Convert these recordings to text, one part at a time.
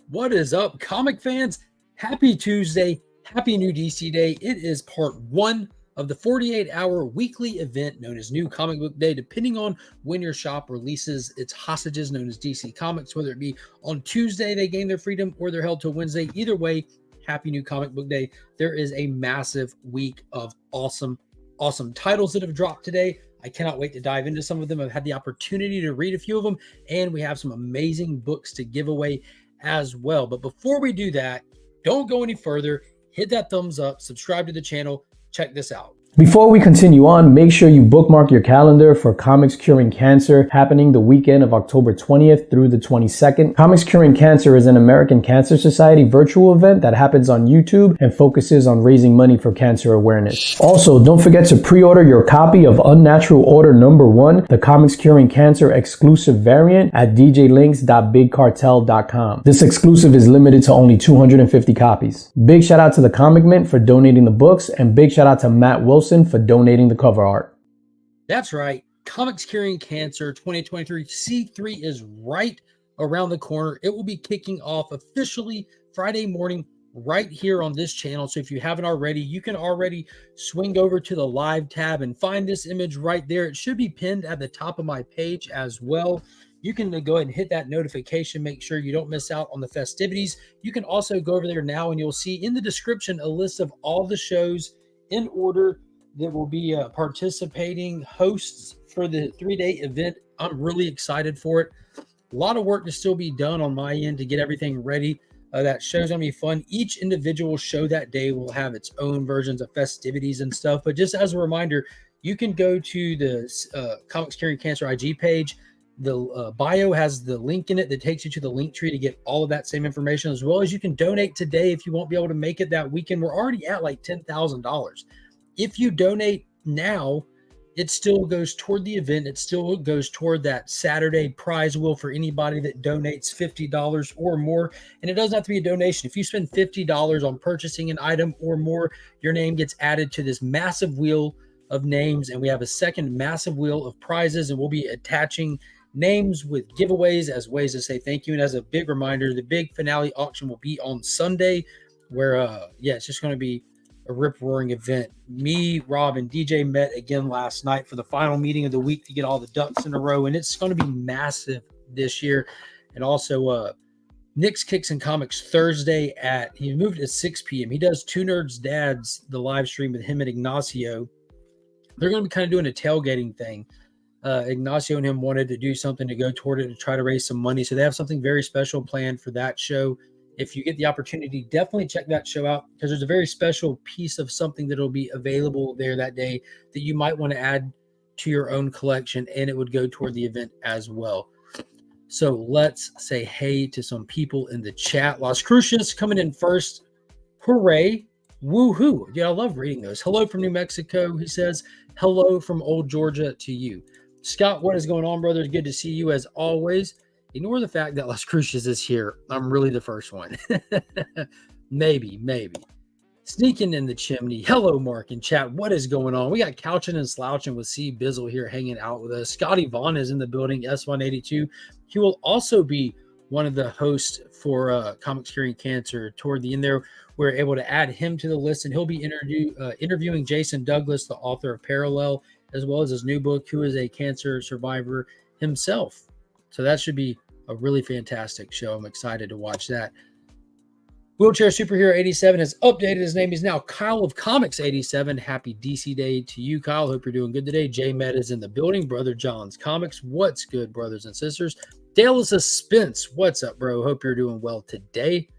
What is up, comic fans? Happy Tuesday. Happy new DC Day. It is part one of the 48-hour weekly event known as New Comic Book Day. Depending on when your shop releases its hostages known as DC Comics, whether it be on Tuesday they gain their freedom or they're held till Wednesday. Either way, happy New Comic Book Day. There is a massive week of awesome titles that have dropped today. I cannot wait to dive into some of them. I've had the opportunity to read a few of them, and we have some amazing books to give away as well. But before we do that, don't go any further. Hit that thumbs up, subscribe to the channel. Check this out. Before we continue on, make sure you bookmark your calendar for Comics Curing Cancer happening the weekend of October 20th through the 22nd. Comics Curing Cancer is an American Cancer Society virtual event that happens on YouTube and focuses on raising money for cancer awareness. Also, don't forget to pre-order your copy of Unnatural Order number 1, the Comics Curing Cancer exclusive variant at djlinks.bigcartel.com. This exclusive is limited to only 250 copies. Big shout out to the Comic Mint for donating the books, and big shout out to Matt Wilson for donating the cover art. That's right. Comics Curing Cancer 2023 C3 is right around the corner. It will be kicking off officially Friday morning right here on this channel. So if you haven't already, you can already swing over to the live tab and find this image right there. It should be pinned at the top of my page as well. You can go ahead and hit that notification. Make sure you don't miss out on the festivities. You can also go over there now and you'll see in the description a list of all the shows in order that will be participating hosts for the 3-day event. I'm really excited for it. A lot of work to still be done on my end to get everything ready. That show's gonna be fun. Each individual show that day will have its own versions of festivities and stuff. But just as a reminder, you can go to the Comics Curing Cancer IG page. The bio has the link in it that takes you to the link tree to get all of that same information, as well as you can donate today if you won't be able to make it that weekend. We're already at like $10,000. If you donate now, it still goes toward the event. It still goes toward that Saturday prize wheel for anybody that donates $50 or more. And it doesn't have to be a donation. If you spend $50 on purchasing an item or more, your name gets added to this massive wheel of names. And we have a second massive wheel of prizes, and we'll be attaching names with giveaways as ways to say thank you. And as a big reminder, the big finale auction will be on Sunday, where it's just going to be a rip-roaring event. Me, Rob, and DJ met again last night for the final meeting of the week to get all the ducks in a row, and it's going to be massive this year. And also, Nick's Kicks and Comics Thursday he moved at 6 p.m. He does Two Nerds Dads, the live stream with him and Ignacio. They're going to be kind of doing a tailgating thing. Ignacio and him wanted to do something to go toward it to try to raise some money, so they have something very special planned for that show. If you get the opportunity, definitely check that show out, because there's a very special piece of something that will be available there that day that you might want to add to your own collection, and it would go toward the event as well. So let's say hey to some people in the chat. Las Cruces coming in first. Hooray. Woohoo. Yeah, I love reading those. Hello from New Mexico. He says, hello from old Georgia to you. Scott, what is going on, brother? Good to see you as always. Ignore the fact that Las Cruces is here. I'm really the first one. maybe. Sneaking in the chimney. Hello, Mark in chat. What is going on? We got Couching and Slouching with C. Bizzle here hanging out with us. Scotty Vaughn is in the building, S182. He will also be one of the hosts for Comics Curing Cancer. Toward the end there, we're able to add him to the list, and he'll be interviewing Jason Douglas, the author of Parallel, as well as his new book, who is a cancer survivor himself. So that should be a really fantastic show. I'm excited to watch that. Wheelchair Superhero 87 has updated his name. He's now Kyle of Comics 87. Happy DC Day to you, Kyle. Hope you're doing good today. J Med is in the building. Brother John's Comics. What's good, brothers and sisters? Dale of Suspense. What's up, bro? Hope you're doing well today.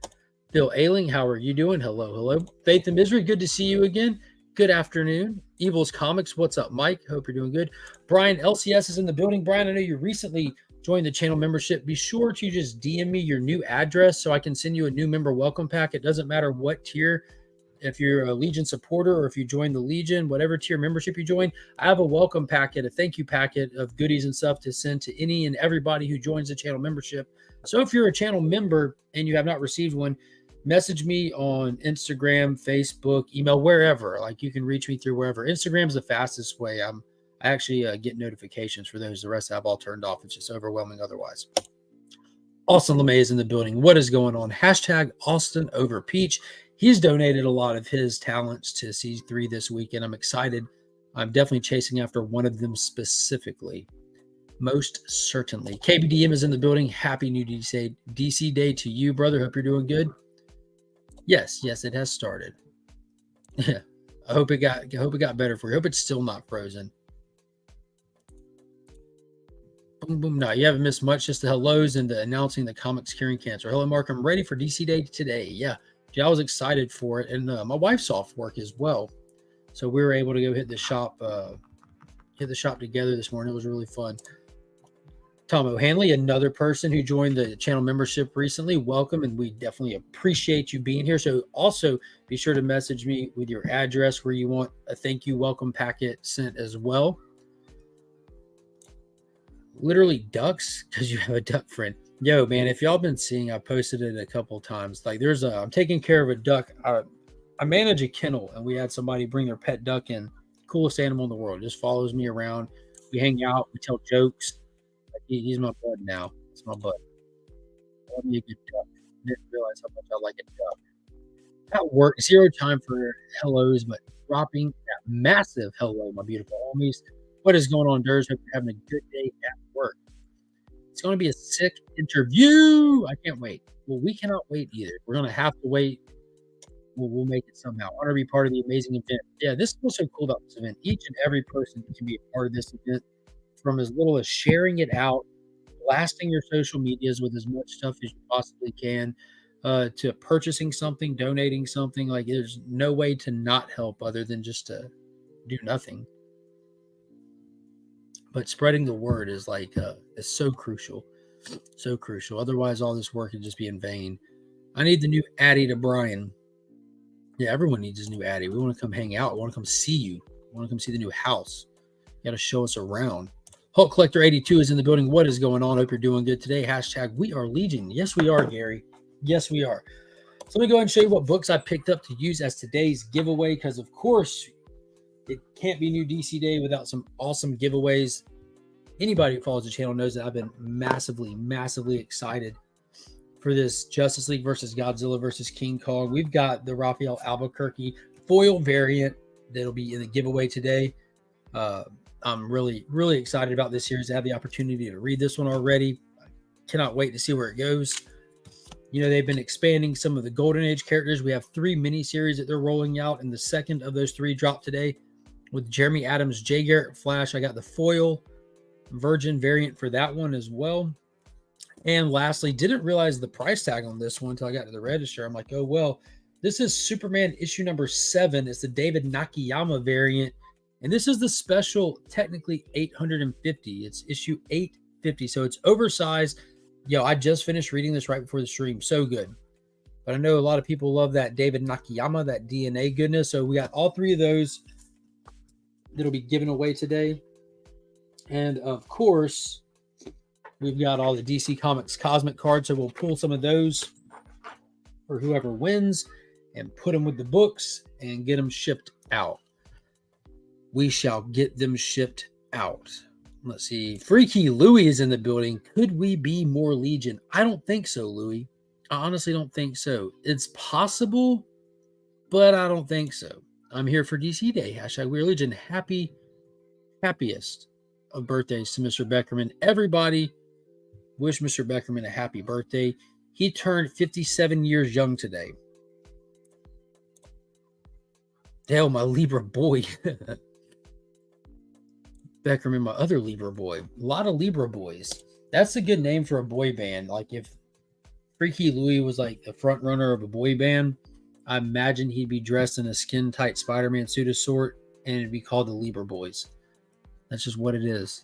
Bill Ailing, how are you doing? Hello. Faith and Misery, good to see you again. Good afternoon. Evil's Comics. What's up, Mike? Hope you're doing good. Brian LCS is in the building. Brian, I know you recently join the channel membership. Be sure to just DM me your new address so I can send you a new member welcome pack. It doesn't matter what tier, if you're a Legion supporter or if you join the Legion, whatever tier membership you join, I have a welcome packet, a thank you packet of goodies and stuff to send to any and everybody who joins the channel membership. So if you're a channel member and you have not received one, message me on Instagram, Facebook, email, wherever. Like, you can reach me through wherever. Instagram's the fastest way. I actually get notifications for those. The rest I've all turned off. It's just overwhelming otherwise. Austin LeMay is in the building. What is going on? Hashtag Austin over Peach. He's donated a lot of his talents to C3 this weekend. I'm excited. I'm definitely chasing after one of them specifically. Most certainly. KBDM is in the building. Happy new DC Day to you, brother. Hope you're doing good. Yes, it has started. Yeah. I hope it got better for you. I hope it's still not frozen. Boom, boom. No, you haven't missed much. Just the hellos and the announcing the comics curing cancer. Hello, Mark. I'm ready for DC Day today. Yeah, I was excited for it, and my wife's off work as well, so we were able to go hit the shop together this morning. It was really fun. Tom O'Hanley, another person who joined the channel membership recently. Welcome, and we definitely appreciate you being here. So also be sure to message me with your address where you want a thank you welcome packet sent as well. Literally ducks because you have a duck friend. Yo, man, if y'all been seeing, I posted it a couple times. Like I'm taking care of a duck. I manage a kennel, and we had somebody bring their pet duck in. Coolest animal in the world. Just follows me around. We hang out. We tell jokes. He's my bud now. It's my bud. Love me a good duck. I didn't realize how much I like a duck. At work, zero time for hellos, but dropping that massive hello, my beautiful homies. What is going on, Durs? Hope you're having a good day at work. It's going to be a sick interview. I can't wait. Well, we cannot wait either. We're going to have to wait. We'll make it somehow. I want to be part of the amazing event. Yeah, this is what's so cool about this event. Each and every person can be a part of this event, from as little as sharing it out, blasting your social medias with as much stuff as you possibly can, to purchasing something, donating something. Like, there's no way to not help other than just to do nothing. But spreading the word is is so crucial. So crucial. Otherwise, all this work would just be in vain. I need the new Addy to Brian. Yeah, everyone needs his new Addy. We want to come hang out. We want to come see you. We want to come see the new house. You got to show us around. Hulk Collector 82 is in the building. What is going on? Hope you're doing good today. Hashtag we are Legion. Yes, we are, Gary. Yes, we are. So let me go ahead and show you what books I picked up to use as today's giveaway, because of course it can't be new DC Day without some awesome giveaways. Anybody who follows the channel knows that I've been massively excited for this Justice League versus Godzilla versus King Kong. We've got the Raphael Albuquerque foil variant that'll be in the giveaway today. I'm really excited about this series. I have the opportunity to read this one already. I cannot wait to see where it goes. You know, they've been expanding some of the Golden Age characters. We have 3 miniseries that they're rolling out, and the second of those 3 dropped today with Jeremy Adams, Jay Garrett Flash. I got the foil Virgin variant for that one as well. And lastly, didn't realize the price tag on this one until I got to the register. I'm like, oh, well, this is Superman issue number 7. It's the David Nakayama variant. And this is the special, technically 850. It's issue 850. So it's oversized. Yo, I just finished reading this right before the stream. So good. But I know a lot of people love that David Nakayama, that DNA goodness. So we got all 3 of those that'll be given away today. And of course, we've got all the DC Comics Cosmic cards. So we'll pull some of those for whoever wins and put them with the books and get them shipped out. We shall get them shipped out. Let's see. Freaky Louie is in the building. Could we be more Legion? I don't think so, Louie. I honestly don't think so. It's possible, but I don't think so. I'm here for DC Day. Hashtag We're Legion. Happiest of birthdays to Mr. Beckerman. Everybody wish Mr. Beckerman a happy birthday. He turned 57 years young today. Hell, my Libra boy. Beckerman, my other Libra boy. A lot of Libra boys. That's a good name for a boy band. Like, if Freaky Louie was like the front runner of a boy band, I imagine he'd be dressed in a skin-tight Spider-Man suit of sort, and it'd be called the Libra Boys. That's just what it is.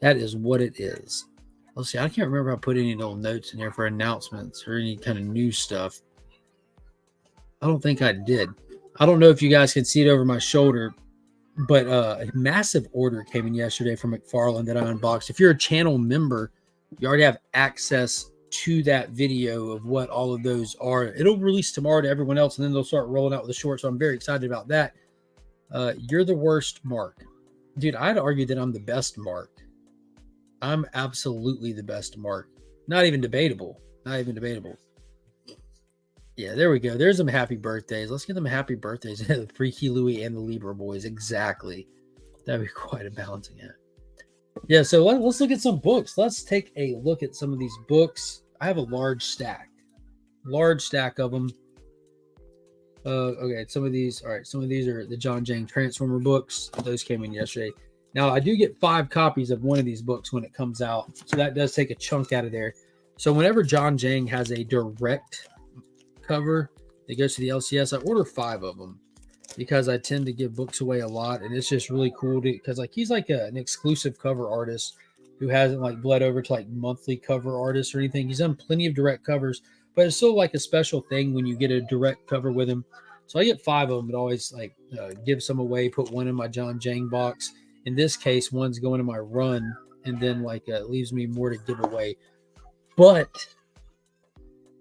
That is what it is. Let's see. I can't remember if I put any little notes in there for announcements or any kind of new stuff. I don't think I did. I don't know if you guys can see it over my shoulder, but a massive order came in yesterday from McFarlane that I unboxed. If you're a channel member, you already have access to that video of what all of those are. It'll release tomorrow to everyone else, and then they'll start rolling out with the short. So I'm very excited about that. You're the worst, Mark. Dude, I'd argue that I'm the best, Mark. I'm absolutely the best, Mark. Not even debatable. Not even debatable. Yeah, there we go. There's some happy birthdays. Let's get them happy birthdays. The Freaky Louie and the Libra Boys. Exactly. That'd be quite a balancing act. Yeah, so let's look at some books. Let's take a look at some of these books. I have a large stack of them. Okay, some of these. All right, some of these are the John Jang Transformer books. Those came in yesterday. Now, I do get 5 copies of one of these books when it comes out, so that does take a chunk out of there. So whenever John Jang has a direct cover that goes to the LCS, I order 5 of them because I tend to give books away a lot, and it's just really cool because like he's like an exclusive cover artist who hasn't like bled over to like monthly cover artists or anything. He's done plenty of direct covers, but it's still like a special thing when you get a direct cover with him. So I get 5 of them, but always like give some away, put one in my John Jang box. In this case, one's going to my run, and then like leaves me more to give away. But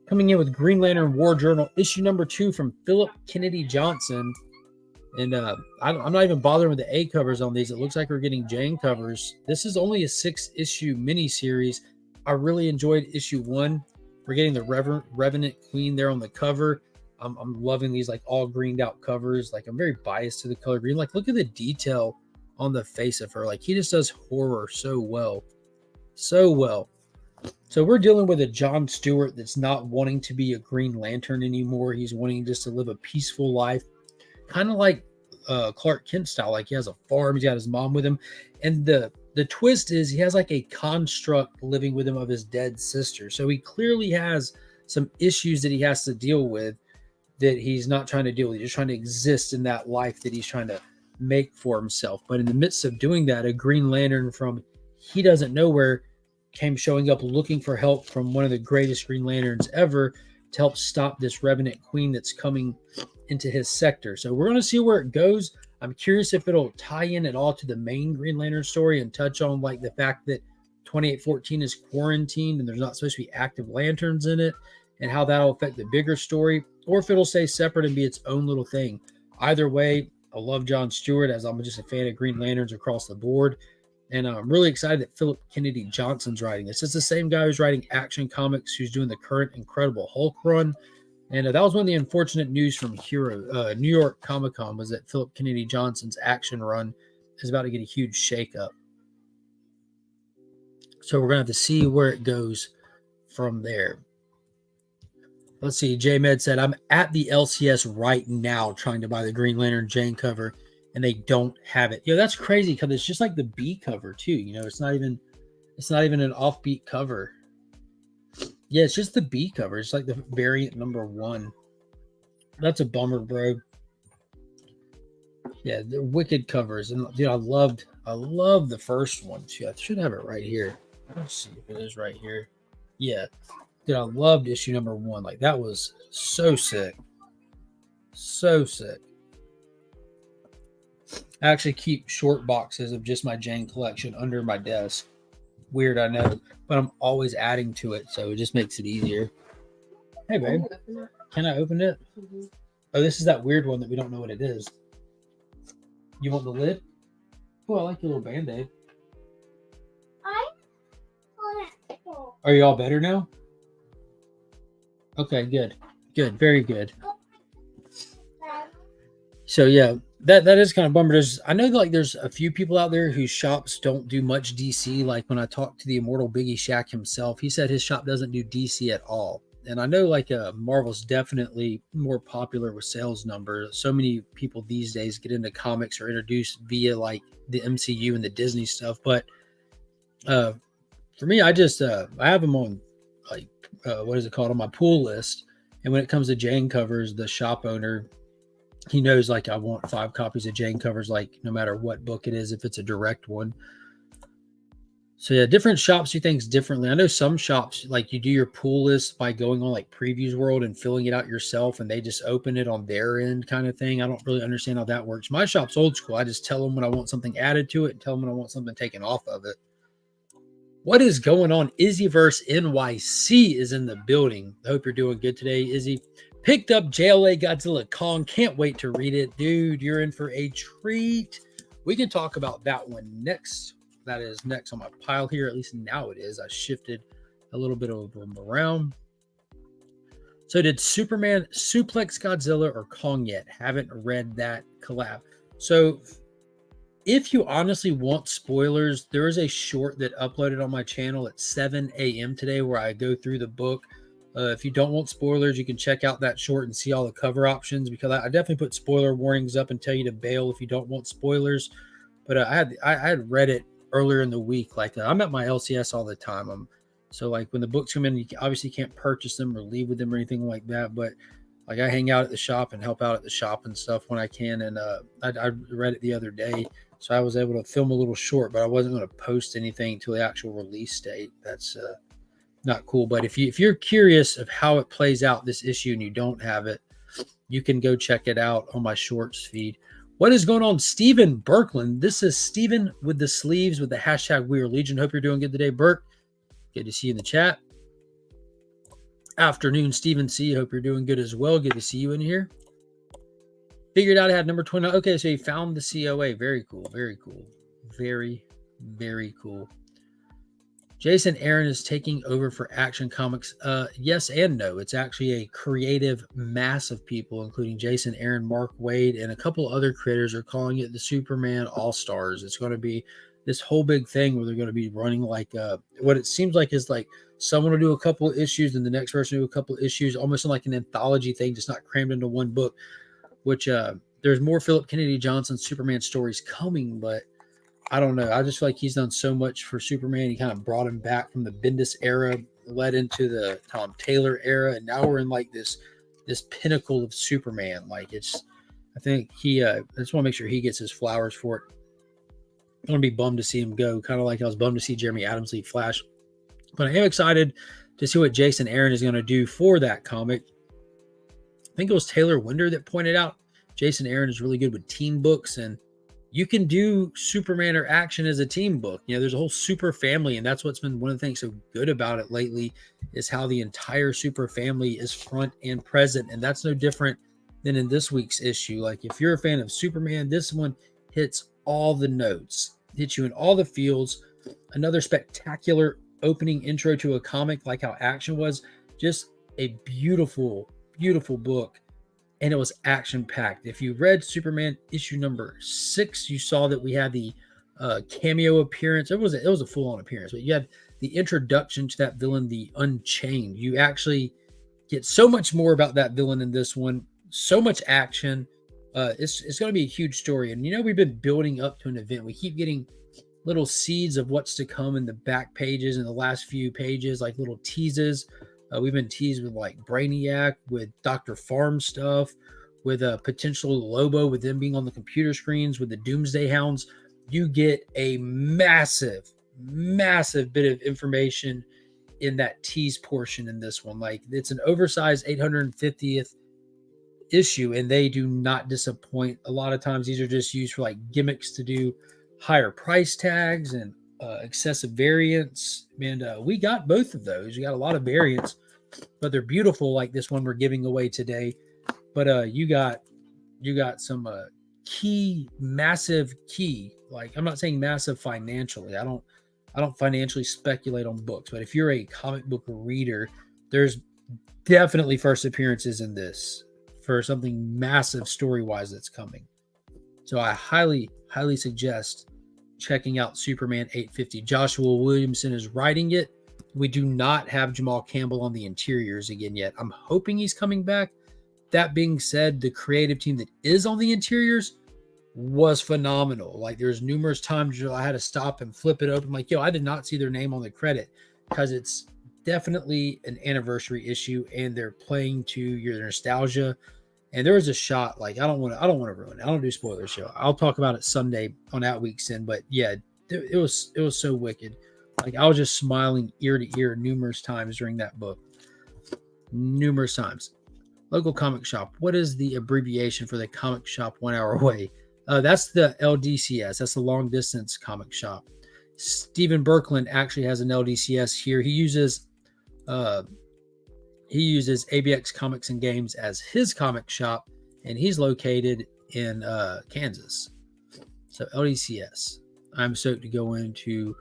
coming in with Green Lantern War Journal, issue number 2 from Philip Kennedy Johnson. And I'm not even bothering with the A covers on these. It looks like we're getting Jang covers. This is only a 6-issue mini-series. I really enjoyed issue 1. We're getting the Revenant Queen there on the cover. I'm loving these like all greened out covers. Like I'm very biased to the color green. Like look at the detail on the face of her. Like he just does horror so well. So well. So we're dealing with a John Stewart that's not wanting to be a Green Lantern anymore. He's wanting just to live a peaceful life. Kind of like Clark Kent style. Like he has a farm. He's got his mom with him. And the twist is he has like a construct living with him of his dead sister. So he clearly has some issues that he has to deal with that he's not trying to deal with. He's just trying to exist in that life that he's trying to make for himself. But in the midst of doing that, a Green Lantern from he doesn't know where came showing up looking for help from one of the greatest Green Lanterns ever to help stop this Revenant Queen that's coming into his sector. So we're going to see where it goes. I'm curious if it'll tie in at all to the main Green Lantern story and touch on like the fact that 2814 is quarantined and there's not supposed to be active lanterns in it and how that'll affect the bigger story, or if it'll stay separate and be its own little thing. Either way, I love John Stewart, as I'm just a fan of Green Lanterns across the board. And I'm really excited that Philip Kennedy Johnson's writing this. It's the same guy who's writing Action Comics, who's doing the current Incredible Hulk run. And that was one of the unfortunate news from New York Comic Con was that Philip Kennedy Johnson's Action run is about to get a huge shakeup. So we're going to have to see where it goes from there. Let's see. J-Med said, I'm at the LCS right now trying to buy the Green Lantern Jane cover, and they don't have it. That's crazy because it's just like the B cover too. It's not even an offbeat cover. Yeah, it's just the B cover. It's like the variant number 1. That's a bummer, bro. Yeah, they're wicked covers. And dude, I love the first one too. I should have it right here. Let's see if it is right here. Yeah. Dude, I loved issue number 1. Like that was so sick. So sick. I actually keep short boxes of just my Jane collection under my desk. Weird, I know, but I'm always adding to it, so it just makes it easier. Hey, babe. Can I open it? Mm-hmm. Oh, this is that weird one that we don't know what it is. You want the lid? Oh, I like your little Band-Aid. Are you all better now? Okay, good. Good, very good. So, yeah. That is kind of bummer. I know that, like there's a few people out there whose shops don't do much DC. Like when I talked to the immortal Biggie Shack himself, he said his shop doesn't do DC at all. And I know like Marvel's definitely more popular with sales numbers. So many people these days get into comics or introduced via like the MCU and the Disney stuff. But for me, I just I have them on like what is it called, on my pool list. And when it comes to Jane covers, the shop owner, he knows like I want 5 copies of Jane covers, like no matter what book it is, if it's a direct one. So yeah, different shops do things differently. I know some shops, like you do your pool list by going on like Previews World and filling it out yourself, and they just open it on their end kind of thing. I don't really understand how that works. My shop's old school. I just tell them when I want something added to it and tell them when I want something taken off of it. What is going on? Izzyverse NYC is in the building. I hope you're doing good today, Izzy. Picked up JLA Godzilla Kong. Can't wait to read it. Dude, you're in for a treat. We can talk about that one next. That is next on my pile here. At least now it is. I shifted a little bit of them around. So did Superman suplex Godzilla or Kong yet? Haven't read that collab. So if you honestly want spoilers, there is a short that uploaded on my channel at 7 a.m. today where I go through the book. If you don't want spoilers, you can check out that short and see all the cover options, because I definitely put spoiler warnings up and tell you to bail if you don't want spoilers. But I had read it earlier in the week. Like I'm at my LCS all the time. So like when the books come in, you obviously can't purchase them or leave with them or anything like that. But like I hang out at the shop and help out at the shop and stuff when I can. And I read it the other day, so I was able to film a little short, but I wasn't going to post anything until the actual release date. That's not cool. But if you're curious of how it plays out this issue and you don't have it, you can go check it out on my shorts feed. What is going on, Stephen Berkland? This is Stephen with the sleeves with the hashtag We Are Legion. Hope you're doing good today, Burke. Good to see you in the chat. Afternoon, Stephen C. Hope you're doing good as well. Good to see you in here. Figured out I had number 20. Okay, so you found the COA. Very cool. Very cool. Very, very cool. Jason Aaron is taking over for Action Comics. Yes and no. It's actually a creative mass of people, including Jason Aaron, Mark Waid, and a couple other creators are calling it the Superman All-Stars. It's going to be this whole big thing where they're going to be running like what it seems like is like someone will do a couple of issues and the next person will do a couple of issues, almost like an anthology thing, just not crammed into one book, which there's more Philip Kennedy Johnson Superman stories coming, but I don't know. I just feel like he's done so much for Superman. He kind of brought him back from the Bendis era, led into the Tom Taylor era, and now we're in like this pinnacle of Superman. Like I think I just want to make sure he gets his flowers for it. I'm gonna be bummed to see him go, kind of like I was bummed to see Jeremy Adams leave Flash. But I am excited to see what Jason Aaron is going to do for that comic. I think it was Taylor Winder that pointed out Jason Aaron is really good with team books, and you can do Superman or Action as a team book. You know, there's a whole super family, and that's what's been one of the things so good about it lately is how the entire super family is front and present, and that's no different than in this week's issue. Like, if you're a fan of Superman, this one hits all the notes, hits you in all the fields. Another spectacular opening intro to a comic like how Action was. Just a beautiful, beautiful book. And it was action-packed. If you read Superman issue number 6, you saw that we had the cameo appearance. It was a full-on appearance, but you had the introduction to that villain, the Unchained. You actually get so much more about that villain in this one. So much action. It's going to be a huge story. And, you know, we've been building up to an event. We keep getting little seeds of what's to come in the back pages and the last few pages, like little teases. We've been teased with like Brainiac, with Dr. Farm stuff, with a potential Lobo, with them being on the computer screens, with the Doomsday Hounds. You get a massive, massive bit of information in that tease portion in this one. Like, it's an oversized 850th issue, and they do not disappoint. A lot of times these are just used for like gimmicks to do higher price tags and excessive variants, and we got both of those. We got a lot of variants, but they're beautiful, like this one we're giving away today. But you got some massive key. Like, I'm not saying massive financially. I don't financially speculate on books, but if you're a comic book reader, there's definitely first appearances in this for something massive story-wise that's coming. So I highly, highly suggest checking out Superman 850. Joshua Williamson is writing it. We do not have Jamal Campbell on the interiors again yet. I'm hoping he's coming back. That being said, the creative team that is on the interiors was phenomenal. Like, there's numerous times I had to stop and flip it open. Like, yo, I did not see their name on the credit, because it's definitely an anniversary issue and they're playing to your nostalgia. And there was a shot, like, I don't want to ruin it. I don't do spoilers, show. I'll talk about it Sunday on Out Week's End. But yeah, it was so wicked. Like, I was just smiling ear to ear numerous times during that book. Numerous times. Local comic shop. What is the abbreviation for the comic shop 1 hour away? That's the LDCS. That's the long distance comic shop. Stephen Berkland actually has an LDCS here. He uses ABX Comics and Games as his comic shop, and he's located in Kansas. So LDCS. I'm stoked to go into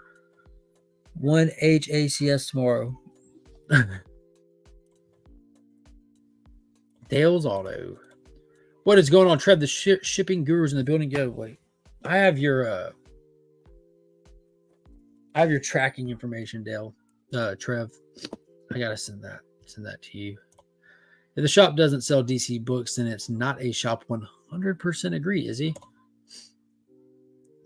one HACS tomorrow. Dale's Auto. What is going on, Trev? The shipping gurus in the building. Go, wait. I have your tracking information, Dale. Trev. I gotta send that to you. If the shop doesn't sell DC books, then it's not a shop. 100% agree, Izzy.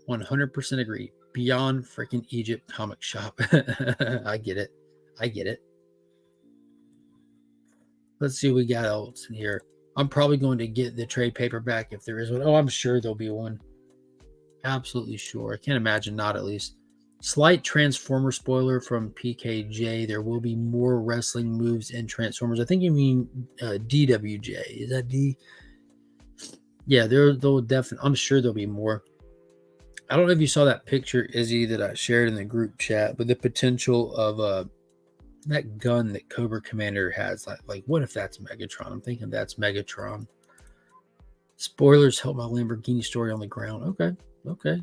100% agree. Beyond freaking Egypt comic shop. I get it. Let's see what we got else in here. I'm probably going to get the trade paperback if there is one. Oh, I'm sure there'll be one. Absolutely sure. I can't imagine not, at least. Slight Transformer spoiler from PKJ. There will be more wrestling moves in Transformers. I think you mean DWJ. Is that D? Yeah, they'll definitely. I'm sure there'll be more. I don't know if you saw that picture, Izzy, that I shared in the group chat, but the potential of that gun that Cobra Commander has. Like, what if that's Megatron? I'm thinking that's Megatron. Spoilers help my Lamborghini story on the ground. Okay.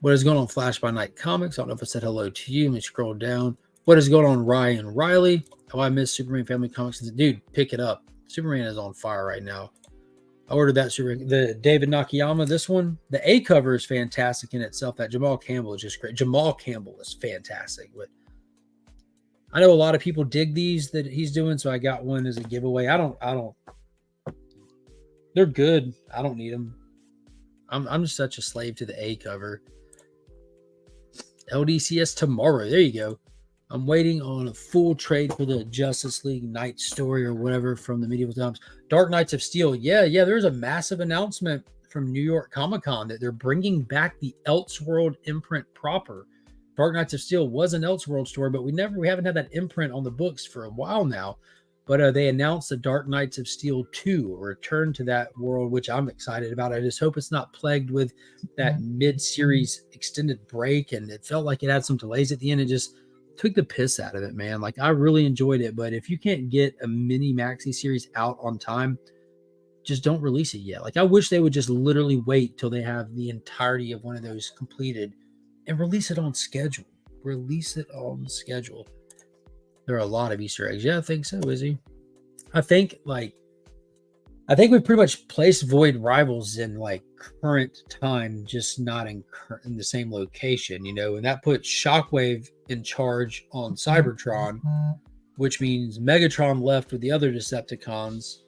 What is going on, Flash by Night Comics? I don't know if I said hello to you. Let me scroll down. What is going on, Ryan Riley? Oh, I miss Superman Family Comics. Dude, pick it up. Superman is on fire right now. I ordered that the David Nakayama. This one, the A cover is fantastic in itself. That Jamal Campbell is just great. Jamal Campbell is fantastic. But I know a lot of people dig these that he's doing, so I got one as a giveaway. I don't. They're good. I don't need them. I'm just such a slave to the A cover. LDCS tomorrow. There you go. I'm waiting on a full trade for the Justice League Night story or whatever from the Medieval Times. Dark Knights of Steel. Yeah. There's a massive announcement from New York Comic Con that they're bringing back the Elseworld imprint proper. Dark Knights of Steel was an Elseworld story, but we haven't had that imprint on the books for a while now. But they announced the Dark Knights of Steel 2, a return to that world, which I'm excited about. I just hope it's not plagued with that mid-series extended break, and it felt like it had some delays at the end. It just took the piss out of it, man. Like, I really enjoyed it, but if you can't get a mini maxi series out on time, just don't release it yet. Like, I wish they would just literally wait till they have the entirety of one of those completed and release it on schedule. There are a lot of Easter eggs. Yeah, I think so, Izzy. I think we pretty much placed Void Rivals in like current time, just not in the same location, and that put Shockwave in charge on Cybertron, which means Megatron left with the other Decepticons,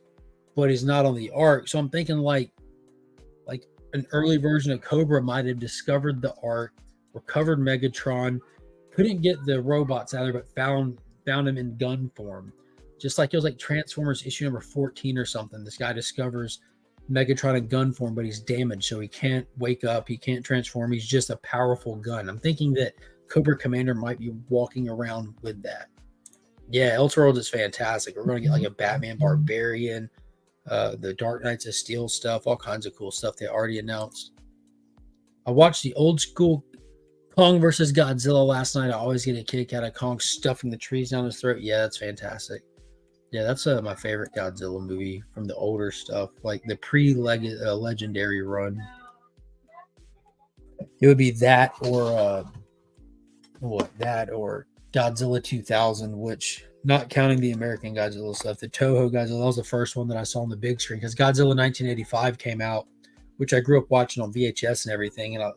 but he's not on the Ark. So I'm thinking like an early version of Cobra might have discovered the Ark, recovered Megatron, couldn't get the robots out of there, but found him in gun form. Just like it was like Transformers issue number 14 or something. This guy discovers Megatron in gun form, but he's damaged, so he can't wake up, he can't transform, he's just a powerful gun. I'm thinking that Cobra Commander might be walking around with that. Yeah, Elseworlds is fantastic. We're going to get like a Batman Barbarian, the Dark Knights of Steel stuff, all kinds of cool stuff they already announced. I watched the old school Kong versus Godzilla last night. I always get a kick out of Kong stuffing the trees down his throat. Yeah, that's fantastic. Yeah, that's my favorite Godzilla movie from the older stuff, like the pre-legendary run. It would be that or Godzilla 2000, which, not counting the American Godzilla stuff, the Toho Godzilla, that was the first one that I saw on the big screen, because Godzilla 1985 came out, which I grew up watching on VHS and everything, and I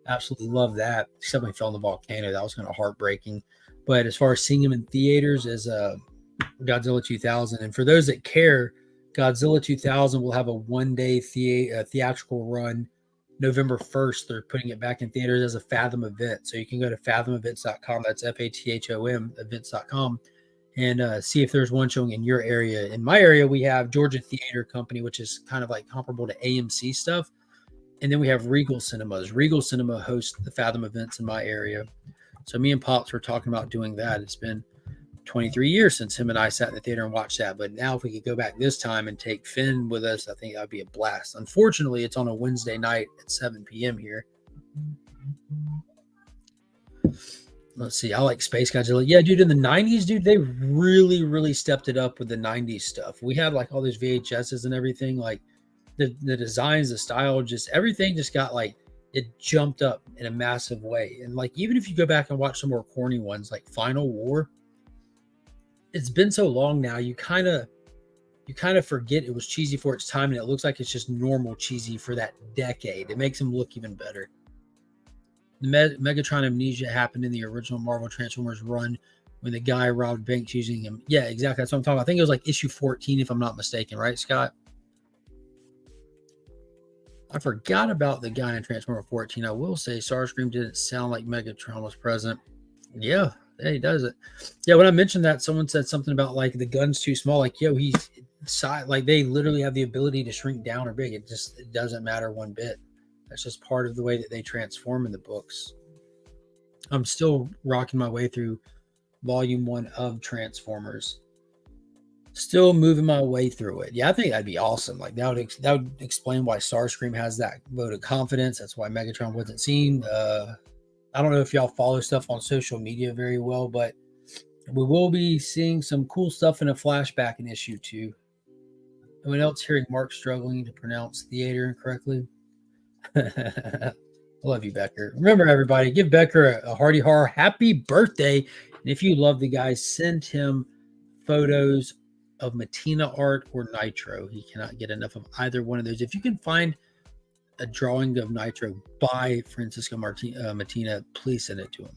absolutely love that. Except when he fell in the volcano. That was kind of heartbreaking. But as far as seeing him in theaters, as Godzilla 2000. And for those that care, Godzilla 2000 will have a one-day theatrical run November 1st. They're putting it back in theaters as a Fathom event. So you can go to fathomevents.com. That's FATHOM events.com and see if there's one showing in your area. In my area, we have Georgia Theater Company, which is kind of like comparable to AMC stuff. And then we have Regal Cinemas. Regal Cinema hosts the Fathom events in my area. So me and Pops were talking about doing that. It's been 23 years since him and I sat in the theater and watched that. But now if we could go back this time and take Finn with us, I think that'd be a blast. Unfortunately, it's on a Wednesday night at 7 p.m. here. Let's see. I like Space Godzilla. Yeah, dude, in the 90s, dude, they really, really stepped it up with the 90s stuff. We had like all those VHSs and everything. Like the designs, the style, just everything just got like it jumped up in a massive way. And like, even if you go back and watch some more corny ones like Final War, it's been so long now, you kind of forget it was cheesy for its time, and it looks like it's just normal cheesy for that decade. It makes him look even better. The Megatron amnesia happened in the original Marvel Transformers run when the guy robbed banks using him. Yeah, exactly. That's what I'm talking about. I think it was like issue 14, if I'm not mistaken, right, Scott? I forgot about the guy in Transformer 14. I will say Starscream didn't sound like Megatron was present. Yeah, he does it. Yeah, when I mentioned that, someone said something about like the gun's too small. Like, yo, he's like they literally have the ability to shrink down or big. It doesn't matter one bit. That's just part of the way that they transform in the books. I'm still rocking my way through volume 1 of Transformers. Still moving my way through it. Yeah, I think that'd be awesome. Like that would explain why Starscream has that vote of confidence. That's why Megatron wasn't seen. I don't know if y'all follow stuff on social media very well, but we will be seeing some cool stuff in a flashback in issue 2. Anyone else hearing Mark struggling to pronounce theater incorrectly? I love you, Becker. Remember, everybody, give Becker a hearty horror happy birthday. And if you love the guy, send him photos of Matina art or Nitro. He cannot get enough of either one of those. If you can find a drawing of Nitro by Francisco Matina, please send it to him.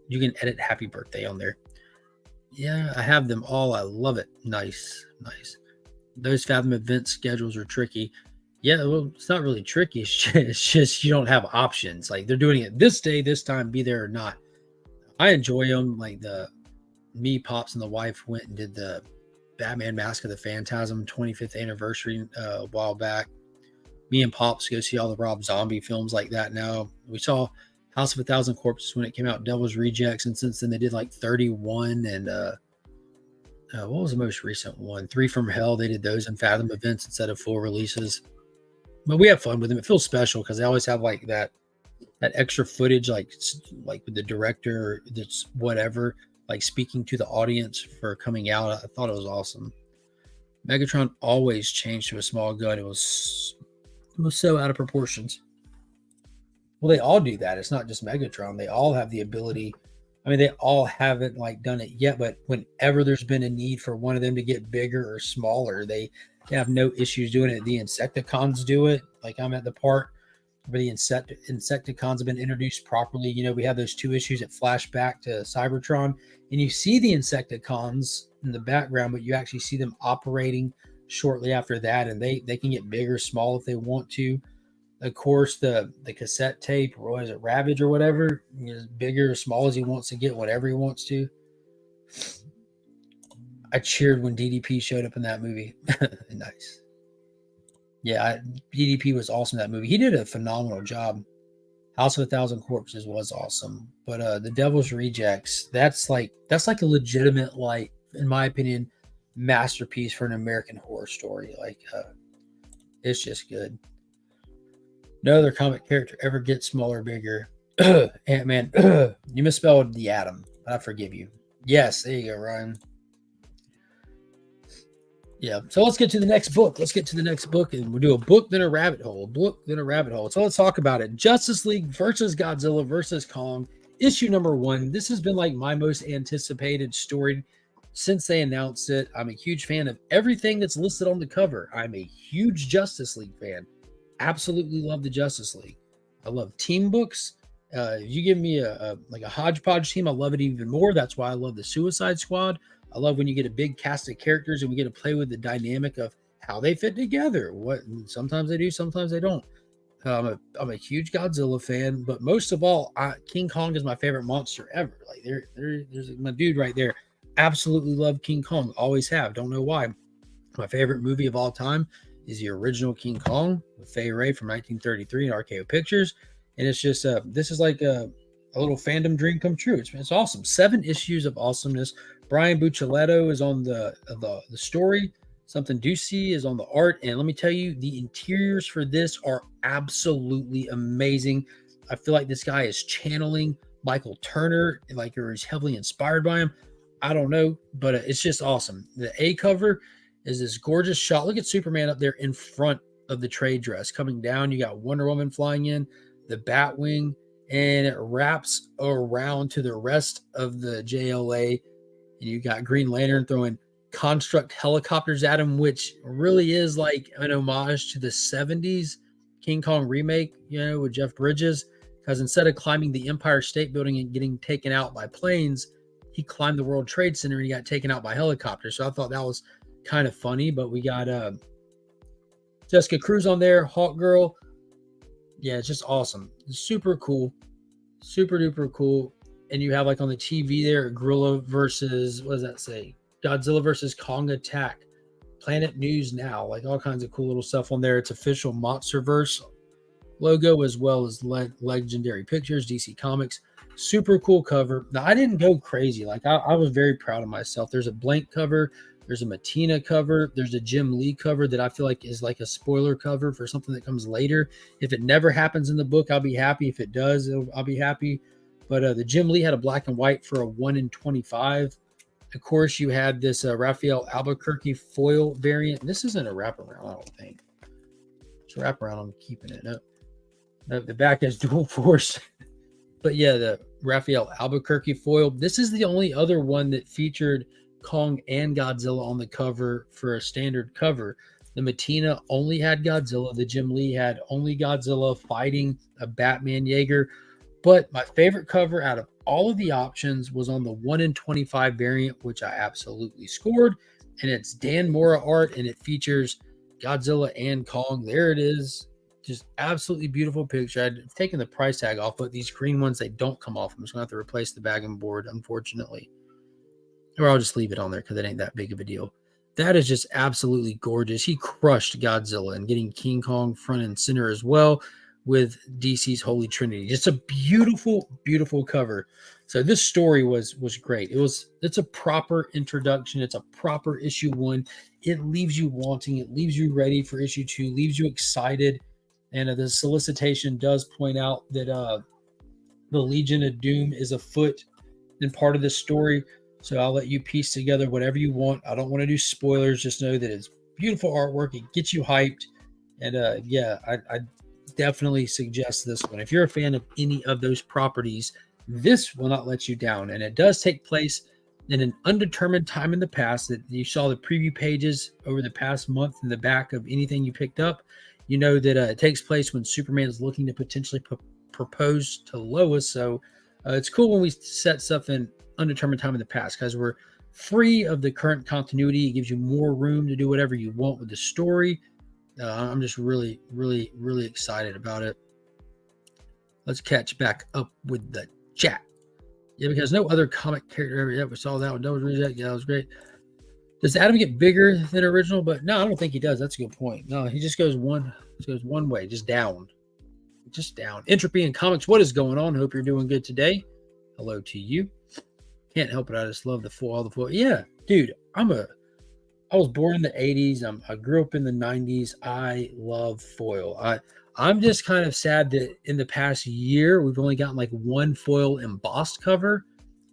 You can edit happy birthday on there. Yeah, I have them all. I love it. Nice. Those Fathom event schedules are tricky. Yeah, well, it's not really tricky. It's just you don't have options. Like, they're doing it this day, this time, be there or not. I enjoy them. Like, me, Pops, and the wife went and did the Batman Mask of the Phantasm 25th anniversary a while back. Me and Pops go see all the Rob Zombie films like that now. We saw House of a Thousand Corpses when it came out, Devil's Rejects, and since then they did like 31 and what was the most recent one? 3 from Hell. They did those in Fathom events instead of full releases. But we have fun with them. It feels special because they always have like that extra footage, like with the director that's whatever, like speaking to the audience for coming out. I thought it was awesome. Megatron always changed to a small gun. It was so out of proportions. Well, they all do that. It's not just Megatron. They all have the ability. I mean, they all haven't like done it yet, but whenever there's been a need for one of them to get bigger or smaller, they have no issues doing it. The Insecticons do it. Like, I'm at the part where the Insecticons have been introduced properly. You know, we have those 2 issues that flash back to Cybertron, and you see the Insecticons in the background, but you actually see them operating shortly after that, and they can get big or small if they want to. Of course, the cassette tape, or what is it, Ravage or whatever, is bigger or small as he wants to get, whatever he wants to. I cheered when DDP showed up in that movie. Nice. Yeah, DDP was awesome in that movie. He did a phenomenal job. House of a Thousand Corpses was awesome. But the Devil's Rejects, that's like a legitimate, like, in my opinion, masterpiece for an American horror story. Like, it's just good. No other comic character ever gets smaller or bigger. Ant-Man, you misspelled the Atom. I forgive you. Yes, there you go, Ryan. Yeah, so let's get to the next book. And we'll do a book, then a rabbit hole. So let's talk about it. Justice League versus Godzilla versus Kong, issue number 1. This has been like my most anticipated story since they announced it. I'm a huge fan of everything that's listed on the cover. I'm a huge Justice League fan. Absolutely love the Justice League. I love team books. If you give me a hodgepodge team, I love it even more. That's why I love the Suicide Squad. I love when you get a big cast of characters and we get to play with the dynamic of how they fit together. What sometimes they do, sometimes they don't. I'm a huge Godzilla fan, but most of all, King Kong is my favorite monster ever. Like there's my dude right there. Absolutely love King Kong. Always have. Don't know why. My favorite movie of all time is the original King Kong with Fay Wray from 1933 in RKO Pictures. And it's just, this is like a little fandom dream come true. It's awesome. 7 issues of awesomeness. Brian Buccellato is on the story. Something Ducey is on the art. And let me tell you, the interiors for this are absolutely amazing. I feel like this guy is channeling Michael Turner, like, or is heavily inspired by him. I don't know, but it's just awesome. The A cover is this gorgeous shot. Look at Superman up there in front of the trade dress. Coming down, you got Wonder Woman flying in, the Batwing, and it wraps around to the rest of the JLA. And you got Green Lantern throwing construct helicopters at him, which really is like an homage to the 70s King Kong remake, with Jeff Bridges. Because instead of climbing the Empire State Building and getting taken out by planes, he climbed the World Trade Center and he got taken out by helicopters. So I thought that was kind of funny. But we got Jessica Cruz on there, Hawk Girl. Yeah, it's just awesome. It's super cool. Super duper cool. And you have like on the TV there, Gorilla versus, what does that say? Godzilla versus Kong Attack. Planet News Now. Like all kinds of cool little stuff on there. It's official Monsterverse logo as well as Legendary Pictures, DC Comics. Super cool cover. Now, I didn't go crazy. Like I was very proud of myself. There's a blank cover. There's a Matina cover. There's a Jim Lee cover that I feel like is like a spoiler cover for something that comes later. If it never happens in the book, I'll be happy. If it does, I'll be happy. But the Jim Lee had a black and white for a 1 in 25. Of course, you had this Raphael Albuquerque foil variant. This isn't a wraparound, I don't think. It's a wraparound. I'm keeping it up. The back has dual force. But yeah, the Raphael Albuquerque foil. This is the only other one that featured Kong and Godzilla on the cover for a standard cover. The Matina only had Godzilla. The Jim Lee had only Godzilla fighting a Batman Jaeger. But my favorite cover out of all of the options was on the 1 in 25 variant, which I absolutely scored. And it's Dan Mora art, and it features Godzilla and Kong. There it is. Just absolutely beautiful picture. I'd taken the price tag off, but these green ones, they don't come off. I'm just going to have to replace the bag and board, unfortunately. Or I'll just leave it on there because it ain't that big of a deal. That is just absolutely gorgeous. He crushed Godzilla and getting King Kong front and center as well with DC's Holy Trinity. Just a beautiful, beautiful cover. So this story was great. It's a proper introduction. It's a proper issue 1. It leaves you wanting. It leaves you ready for issue 2. Leaves you excited. And the solicitation does point out that the Legion of Doom is afoot and part of this story. So I'll let you piece together whatever you want. I don't want to do spoilers. Just know that it's beautiful artwork. It gets you hyped. And I definitely suggest this one. If you're a fan of any of those properties, this will not let you down. And it does take place in an undetermined time in the past. That you saw the preview pages over the past month in the back of anything you picked up. You know that it takes place when Superman is looking to potentially propose to Lois. So it's cool when we set stuff in undetermined time in the past because we're free of the current continuity. It gives you more room to do whatever you want with the story. I'm just really, really, really excited about it. Let's catch back up with the chat. Yeah, because no other comic character ever. Yeah, we saw that one. That was really, yeah, that was great. Does Adam get bigger than original? But no, I don't think he does. That's a good point. No, he just goes one way, just down. Just down. Entropy in Comics. What is going on? Hope you're doing good today. Hello to you. Can't help it. I just love the foil. Yeah, dude. I was born in the 80s. I grew up in the 90s. I love foil. I'm just kind of sad that in the past year we've only gotten like one foil embossed cover.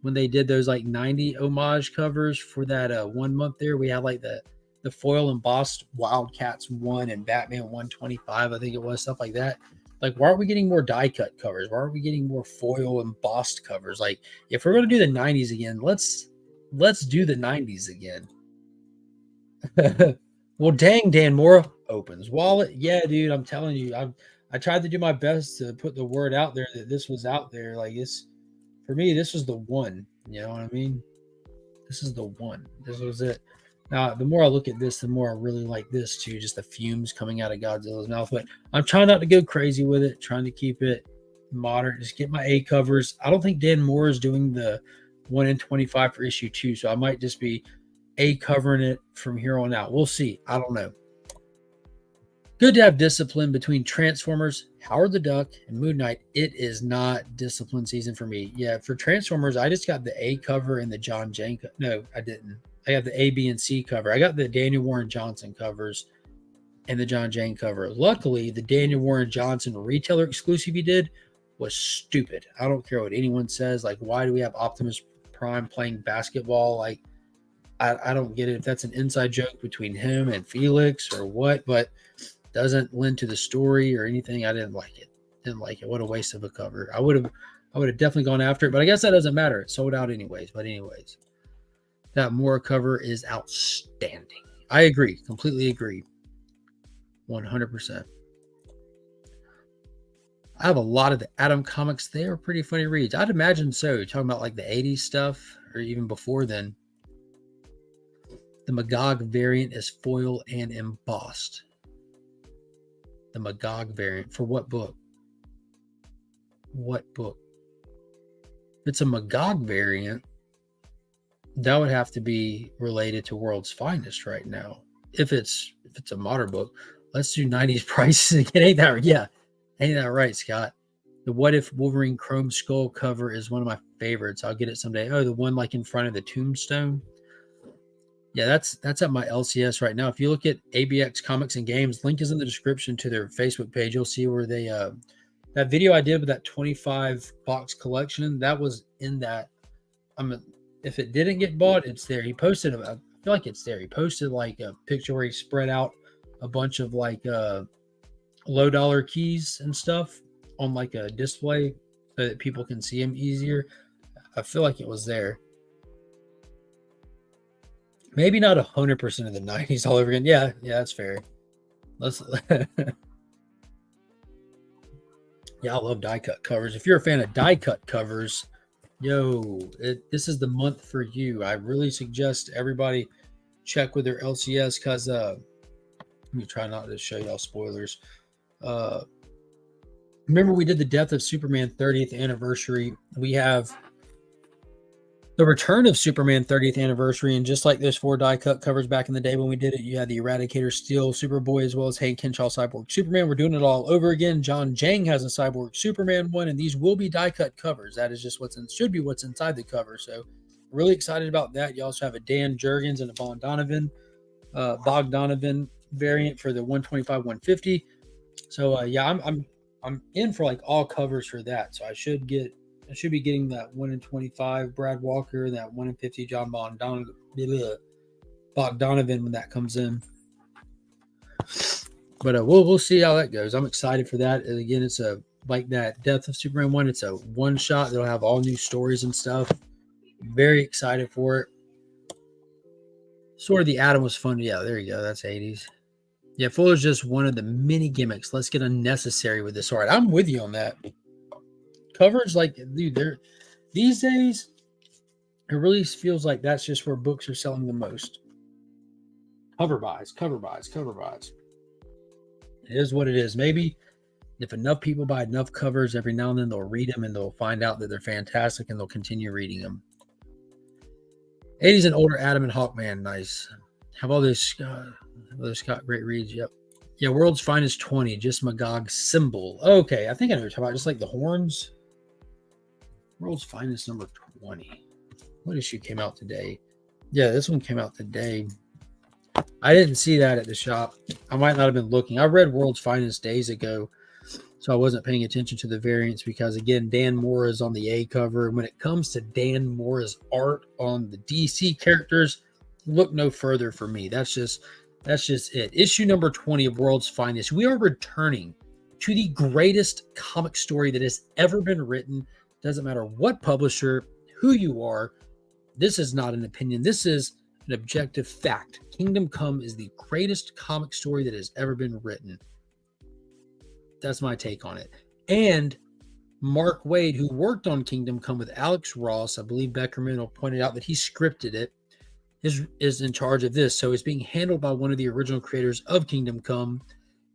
When they did those like 90 homage covers for that 1 month there, we had like the foil embossed Wildcats 1 and Batman 125, I think it was, stuff like that. Like, why aren't we getting more die cut covers? Why aren't we getting more foil embossed covers? Like, if we're going to do the 90s again, let's do the 90s again. Well, dang, Dan Mora opens wallet. Yeah, dude, I'm telling you, I tried to do my best to put the word out there that this was out there. Like, this, for me, this was the one. You know what I mean? This is the one. This was it. Now, the more I look at this, the more I really like this too. Just the fumes coming out of Godzilla's mouth. But I'm trying not to go crazy with it. Trying to keep it modern. Just get my A covers. I don't think Dan Moore is doing the 1 in 25 for issue 2. So I might just be A covering it from here on out. We'll see. I don't know. Good to have discipline between Transformers, Howard the Duck, and Moon Knight. It is not discipline season for me. Yeah, for Transformers, I just got the A cover and the John Jane. No, I didn't. I got the A, B, and C cover. I got the Daniel Warren Johnson covers and the John Jane cover. Luckily, the Daniel Warren Johnson retailer exclusive he did was stupid. I don't care what anyone says. Like, why do we have Optimus Prime playing basketball? Like, I don't get it if that's an inside joke between him and Felix or what, but Doesn't lend to the story or anything. I didn't like it. Didn't like it. What a waste of a cover. I would have definitely gone after it, but I guess that doesn't matter. It sold out anyways. But anyways, that Mora cover is outstanding. I agree. Completely agree. 100%. I have a lot of the Atom comics. They are pretty funny reads. I'd imagine so. You're talking about like the 80s stuff or even before then. The Magog variant is foil and embossed. The Magog variant. For what book? What book? If it's a Magog variant, that would have to be related to World's Finest right now. If it's a modern book, let's do 90s prices again. Ain't that right, Scott? The What If Wolverine Chrome Skull cover is one of my favorites. I'll get it someday. Oh, the one like in front of the tombstone. Yeah, that's at my LCS right now. If you look at ABX Comics and Games, link is in the description to their Facebook page. You'll see where they that video I did with that 25 box collection, that was in that. If it didn't get bought, it's there. He posted, I feel like it's there. He posted like a picture where he spread out a bunch of like low dollar keys and stuff on like a display so that people can see them easier. I feel like it was there. Maybe not 100% of the 90s all over again. Yeah, that's fair. Let's. Yeah, I love die cut covers. If you're a fan of die cut covers, this is the month for you. I really suggest everybody check with their LCS because let me try not to show y'all spoilers. Remember we did the Death of Superman 30th anniversary. We have the return of Superman 30th anniversary, and just like those 4 die cut covers back in the day when we did it, you had the Eradicator Steel Superboy as well as Hank Henshaw Cyborg Superman. We're doing it all over again. John Jang has a Cyborg Superman one, and these will be die cut covers. That is just should be what's inside the cover. So really excited about that. You also have a Dan Jurgens and a Bogdanovin variant for the 125 150. So I'm in for like all covers for that. So I should be getting that 1 in 25 Brad Walker, that 1 in 50 John Bogdanovin when that comes in. But we'll see how that goes. I'm excited for that. And again, it's like that Death of Superman one. It's a one shot that'll have all new stories and stuff. Very excited for it. Sword of the Atom was fun. Yeah, there you go. That's 80s. Yeah, Fuller's just one of the many gimmicks. Let's get unnecessary with this. All right, I'm with you on that. Covers like, dude, these days, it really feels like that's just where books are selling the most. Cover buys. It is what it is. Maybe if enough people buy enough covers, every now and then they'll read them and they'll find out that they're fantastic and they'll continue reading them. 80s and older Atom and Hawkman, nice. Have all those Scott great reads. Yep. Yeah, World's Finest 20, just Magog symbol. Okay, I think I know what you're talking about. Just like the horns. World's Finest number 20. What issue came out today? Yeah, this one came out today. I didn't see that at the shop. I might not have been looking. I read World's Finest days ago, so I wasn't paying attention to the variants because, again, Dan Mora is on the A cover. And when it comes to Dan Mora's art on the DC characters, look no further for me. That's just it. Issue number 20 of World's Finest. We are returning to the greatest comic story that has ever been written. Doesn't matter what publisher, who you are. This is not an opinion. This is an objective fact. Kingdom Come is the greatest comic story that has ever been written. That's my take on it. And Mark Waid, who worked on Kingdom Come with Alex Ross, I believe Beckerman pointed out that he scripted it, is in charge of this. So it's being handled by one of the original creators of Kingdom Come.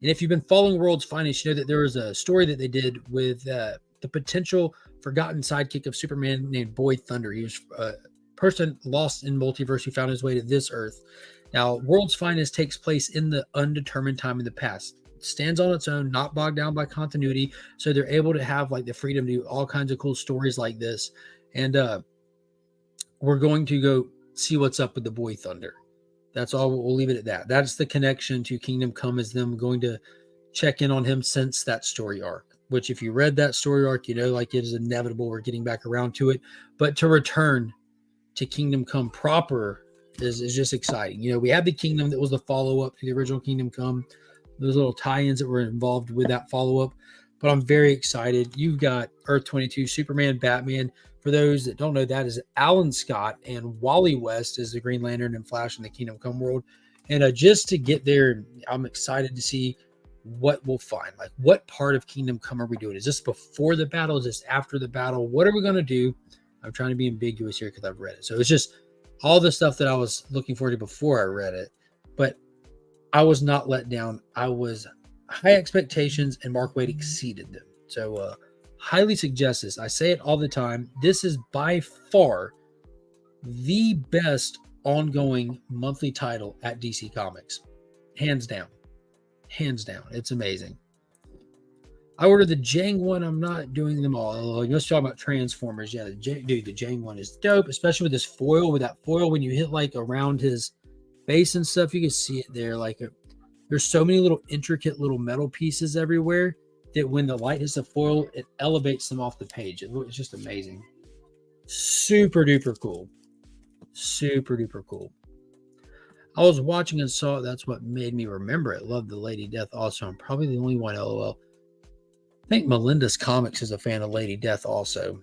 And if you've been following World's Finest, you know that there was a story that they did with the potential forgotten sidekick of Superman named Boy Thunder. He was a person lost in multiverse who found his way to this Earth. Now, World's Finest takes place in the undetermined time in the past. It stands on its own, not bogged down by continuity. So they're able to have like the freedom to do all kinds of cool stories like this. And we're going to go see what's up with the Boy Thunder. That's all. We'll leave it at that. That's the connection to Kingdom Come, is them going to check in on him since that story arc, which if you read that story arc, you know, like it is inevitable. We're getting back around to it, but to return to Kingdom Come proper is just exciting. You know, we had the Kingdom that was the follow-up to the original Kingdom Come. those little tie-ins that were involved with that follow-up. But I'm very excited. You've got Earth 22, Superman, Batman. For those that don't know, that is Alan Scott, and Wally West is the Green Lantern and Flash in the Kingdom Come world. And just to get there, I'm excited to see what we'll find. Like, what part of Kingdom Come are we doing? Is this before the battle? Is this after the battle? What are we going to do? I'm trying to be ambiguous here because I've read it. So it's just all the stuff that I was looking forward to before I read it. But I was not let down. I was high expectations, and Mark Waid exceeded them. So highly suggest this. I say it all the time. This is by far the best ongoing monthly title at DC Comics. Hands down. Hands down. It's amazing. I ordered the Jang one. I'm not doing them all. Let's talk about Transformers. Yeah, the Jang one is dope, especially with this foil. With that foil, when you hit like around his face and stuff, you can see it there. Like there's so many little intricate little metal pieces everywhere that when the light hits the foil, it elevates them off the page. It's just amazing. Super duper cool. Super duper cool. I was watching and saw it. That's what made me remember it. Love the Lady Death also. I'm probably the only one, LOL. I think Melinda's Comics is a fan of Lady Death also.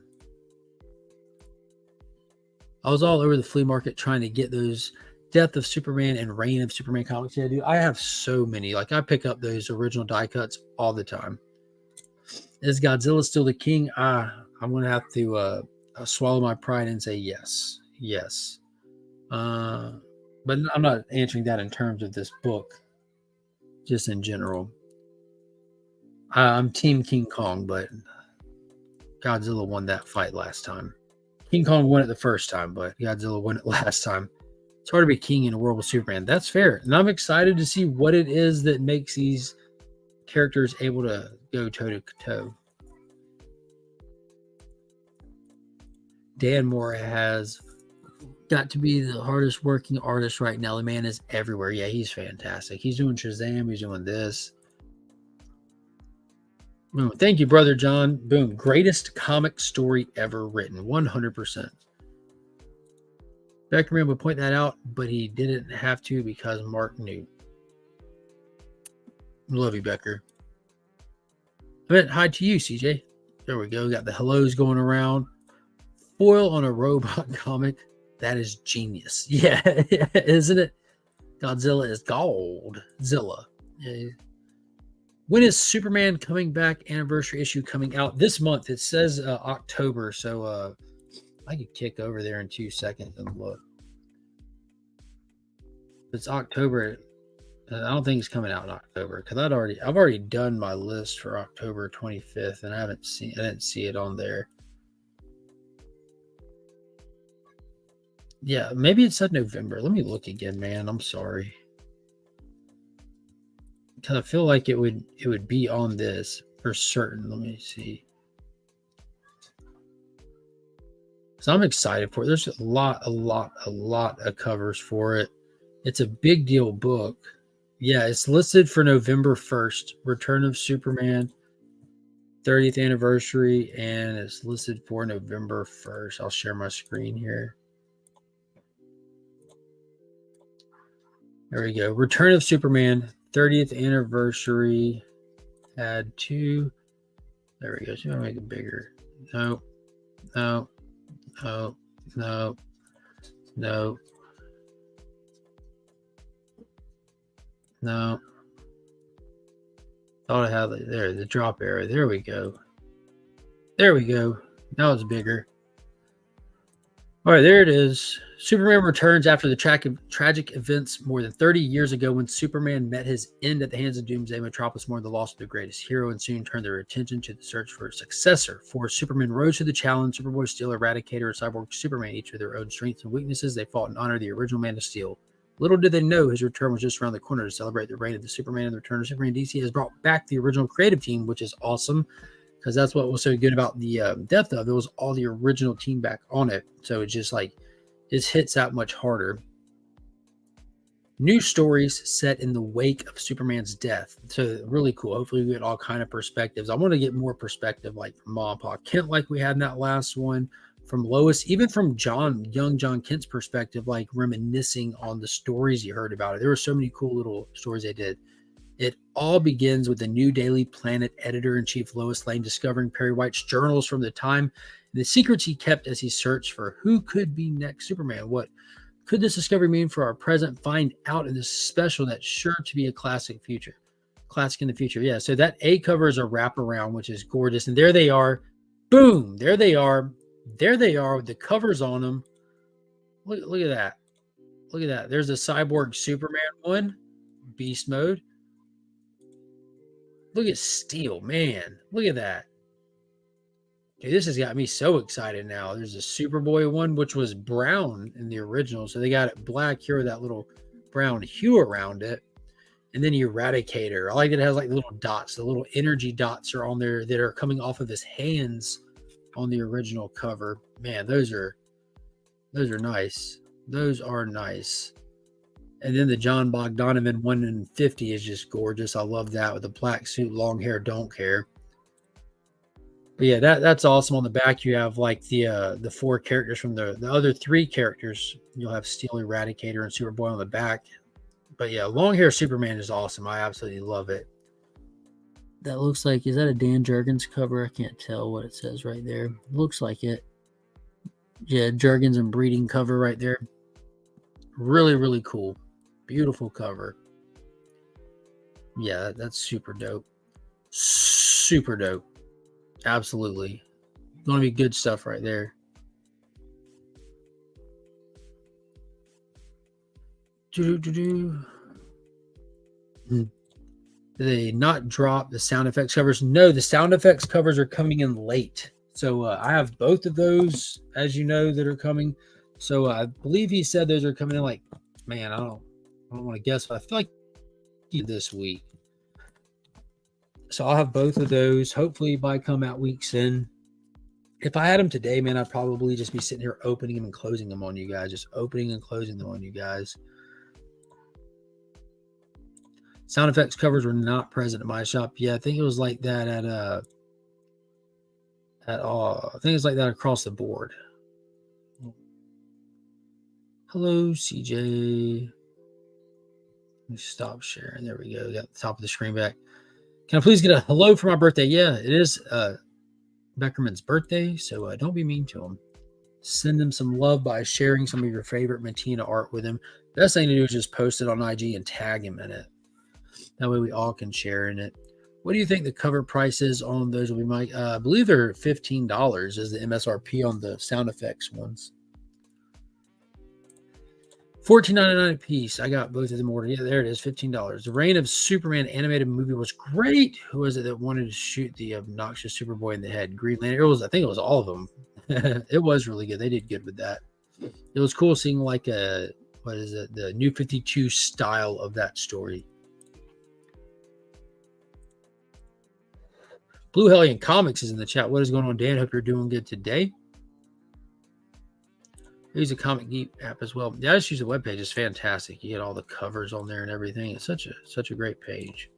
I was all over the flea market trying to get those Death of Superman and Reign of Superman comics. Yeah, dude, I have so many. Like, I pick up those original die cuts all the time. Is Godzilla still the king? I'm going to have to swallow my pride and say yes. Yes. But I'm not answering that in terms of this book, just in general. I'm Team King Kong, but Godzilla won that fight last time. King Kong won it the first time, but Godzilla won it last time. It's hard to be king in a world with Superman. That's fair. And I'm excited to see what it is that makes these characters able to go toe-to-toe. Dan Moore has got to be the hardest working artist right now. The man is everywhere. Yeah, he's fantastic. He's doing Shazam. He's doing this. Boom. Thank you, Brother John. Boom. Greatest comic story ever written. 100%. Beckerman would point that out, but he didn't have to because Mark knew. Love you, Becker. I meant hi to you, CJ. There we go. Got the hellos going around. Foil on a robot comic. That is genius. Yeah, isn't it? Godzilla is Goldzilla. Yeah. When is Superman coming back anniversary issue coming out? This month. It says October. So I could kick over there in 2 seconds and look. It's October. I don't think it's coming out in October because I've already done my list for October 25th, and I didn't see it on there. Yeah, maybe it said November. Let me look again, man. I'm sorry. Because I feel like it would be on this for certain. Let me see. So I'm excited for it. There's a lot of covers for it. It's a big deal book. Yeah, it's listed for November 1st. Return of Superman, 30th anniversary, and it's listed for November 1st. I'll share my screen here. There we go. Return of Superman, 30th anniversary. Add 2. There we go. So I'm going to make it bigger. No. Thought I had it there. The drop arrow. There we go. Now it's bigger. All right, there it is. Superman returns after the tragic events more than 30 years ago when Superman met his end at the hands of Doomsday. Metropolis mourned the loss of their greatest hero and soon turned their attention to the search for a successor. For Superman rose to the challenge. Superboy, Steel, Eradicator, and Cyborg Superman, each with their own strengths and weaknesses, they fought in honor of the original Man of Steel. Little did they know his return was just around the corner to celebrate the reign of the Superman, and the return of Superman. DC has brought back the original creative team, which is awesome. Because that's what was so good about the Death of. It was all the original team back on it. So it just hits out much harder. New stories set in the wake of Superman's death. So really cool. Hopefully we get all kind of perspectives. I want to get more perspective like from Mom and Pa Kent like we had in that last one. From Lois, even from young John Kent's perspective, like reminiscing on the stories he heard about it. There were so many cool little stories they did. It all begins with the new Daily Planet editor-in-chief Lois Lane discovering Perry White's journals from the time and the secrets he kept as he searched for who could be next Superman. What could this discovery mean for our present? Find out in this special that's sure to be a classic in the future. Yeah, so that A cover is a wraparound, which is gorgeous. And there they are. Boom! There they are. There they are with the covers on them. Look at that. Look at that. There's a Cyborg Superman one, Beast Mode. Look at Steel, man. Look at that. Dude, this has got me so excited now. There's a Superboy one, which was brown in the original. So they got it black here with that little brown hue around it. And then Eradicator. I like that it has like little dots. The little energy dots are on there that are coming off of his hands on the original cover. Man, those are nice. Those are nice. And then the John Bogdanovan 1 in 50 is just gorgeous. I love that with the black suit, long hair, don't care. But yeah, that's awesome. On the back, you have like the 4 characters from the other 3 characters. You'll have Steel, Eradicator, and Superboy on the back. But yeah, long hair Superman is awesome. I absolutely love it. That looks like, is that a Dan Jurgens cover? I can't tell what it says right there. Looks like it. Yeah, Jurgens and Breeding cover right there. Really, really cool. Beautiful cover. Yeah, that's super dope. Super dope. Absolutely. Going to be good stuff right there. Did they not drop the sound effects covers? No, the sound effects covers are coming in late. So I have both of those, as you know, that are coming. So I believe he said those are coming in like, man, I don't want to guess, but I feel like this week. So I'll have both of those hopefully by come out weeks in. If I had them today, man, I'd probably just be sitting here opening them and closing them on you guys. Just opening and closing them on you guys. Sound effects covers were not present at my shop. Yeah, I think it was like that at all. I think it's like that across the board. Hello, CJ. Let me stop sharing. There we go. Got the top of the screen back. Can I please get a hello for my birthday? Yeah, it is Beckerman's birthday, so don't be mean to him. Send him some love by sharing some of your favorite Matina art with him. Best thing to do is just post it on IG and tag him in it. That way we all can share in it. What do you think the cover prices on those will be, Mike? I believe they're $15 is the MSRP on the sound effects ones. $14.99 a piece. I got both of them ordered. Yeah, there it is, $15. The Reign of Superman animated movie was great. Who was it that wanted to shoot the obnoxious Superboy in the head? Green Lantern. I think it was all of them. It was really good. They did good with that. It was cool seeing like the New 52 style of that story. Blue Hellion Comics is in the chat. What is going on, Dan? Hope you're doing good today. I use a Comic Geek app as well. Yeah, I just use the webpage. It's fantastic. You get all the covers on there and everything. It's such a great page.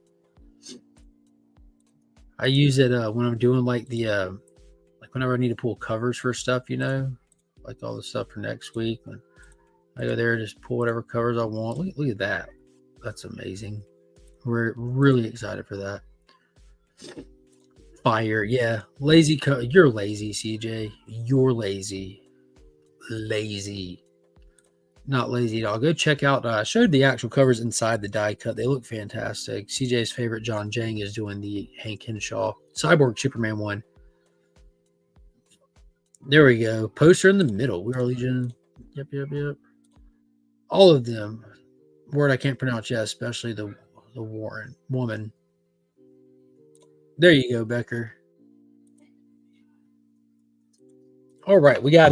I use it when I'm doing like the like whenever I need to pull covers for stuff, you know, like all the stuff for next week. When I go there, just pull whatever covers I want. Look at that. That's amazing. We're really excited for that. Fire, yeah. Lazy. You're lazy, CJ. You're lazy. Lazy. Not lazy at all. Go check out. I showed the actual covers inside the die cut. They look fantastic. CJ's favorite, John Jang, is doing the Hank Henshaw Cyborg Superman one. There we go. Poster in the middle. We are Legion. Yep. All of them. Word I can't pronounce yet, especially the Warren woman. There you go, Becker. All right, we got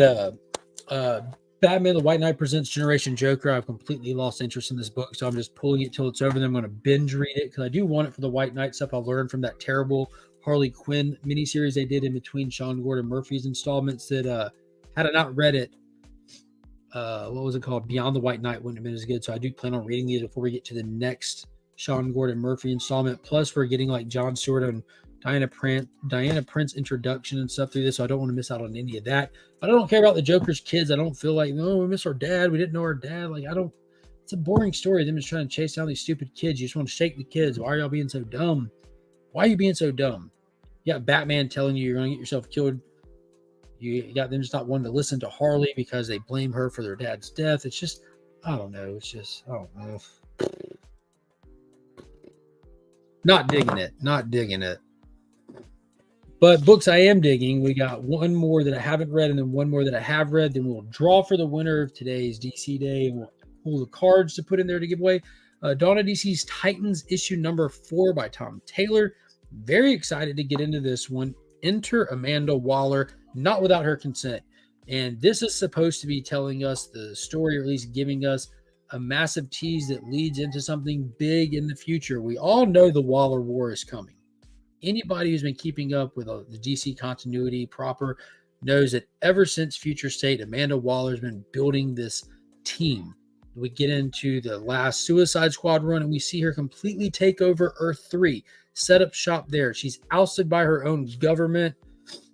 Batman the White Knight presents Generation Joker. I've completely lost interest in this book, so I'm just pulling it till it's over. Then I'm going to binge read it because I do want it for the White Knight stuff I learned from that terrible Harley Quinn miniseries they did in between Sean Gordon Murphy's installments. That had I not read it, what was it called? Beyond the White Knight wouldn't have been as good. So I do plan on reading these before we get to the next Sean Gordon Murphy installment. Plus, we're getting like John Stewart and Diana Prince introduction and stuff through this, so I don't want to miss out on any of that. But I don't care about the Joker's kids. I don't feel like, no, we miss our dad. We didn't know our dad. Like, I don't It's a boring story. Them just trying to chase down these stupid kids. You just want to shake the kids. Why are y'all being so dumb? Why are you being so dumb? You got Batman telling you you're going to get yourself killed. You got them just not wanting to listen to Harley because they blame her for their dad's death. It's just, I don't know. It's just, I don't know. Not digging it. Not digging it. But books I am digging, we got one more that I haven't read and then one more that I have read. Then we'll draw for the winner of today's DC Day. And we'll pull the cards to put in there to give away. Dawn of DC's Titans issue number 4 by Tom Taylor. Very excited to get into this one. Enter Amanda Waller, not without her consent. And this is supposed to be telling us the story, or at least giving us a massive tease that leads into something big in the future. We all know the Waller War is coming. Anybody who's been keeping up with the DC continuity proper knows that ever since Future State, Amanda Waller's been building this team. We get into the last Suicide Squad run and we see her completely take over Earth 3, set up shop there. She's ousted by her own government.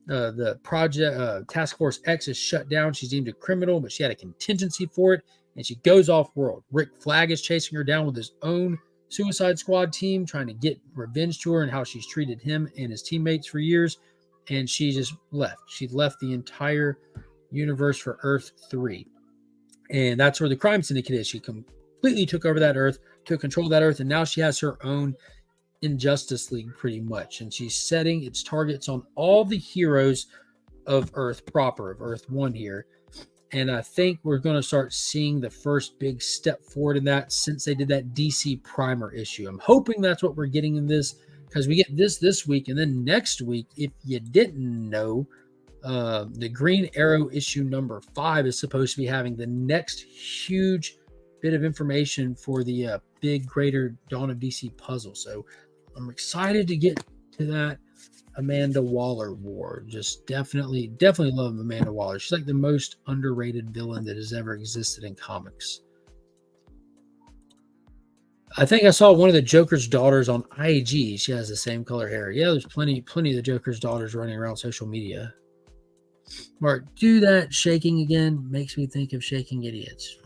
The project Task Force X is shut down. She's deemed a criminal, but she had a contingency for it, and she goes off world. Rick Flag is chasing her down with his own Suicide Squad team, trying to get revenge to her and how she's treated him and his teammates for years. And she just left. She left the entire universe for Earth 3. And that's where the crime syndicate is. She completely took over that Earth, took control of that Earth, and now she has her own Injustice League pretty much. And she's setting its targets on all the heroes of Earth proper, of Earth 1 here. And I think we're going to start seeing the first big step forward in that since they did that DC Primer issue. I'm hoping that's what we're getting in this, because we get this week. And then next week, if you didn't know, the Green Arrow issue number 5 is supposed to be having the next huge bit of information for the big greater Dawn of DC puzzle. So I'm excited to get to that Amanda Waller war. Just definitely love Amanda Waller. She's like the most underrated villain that has ever existed in comics. I think I saw one of the Joker's daughters on IG. She has the same color hair. Yeah, there's plenty of the Joker's daughters running around social media. Mark, do that shaking again. Makes me think of Shaking Idiots.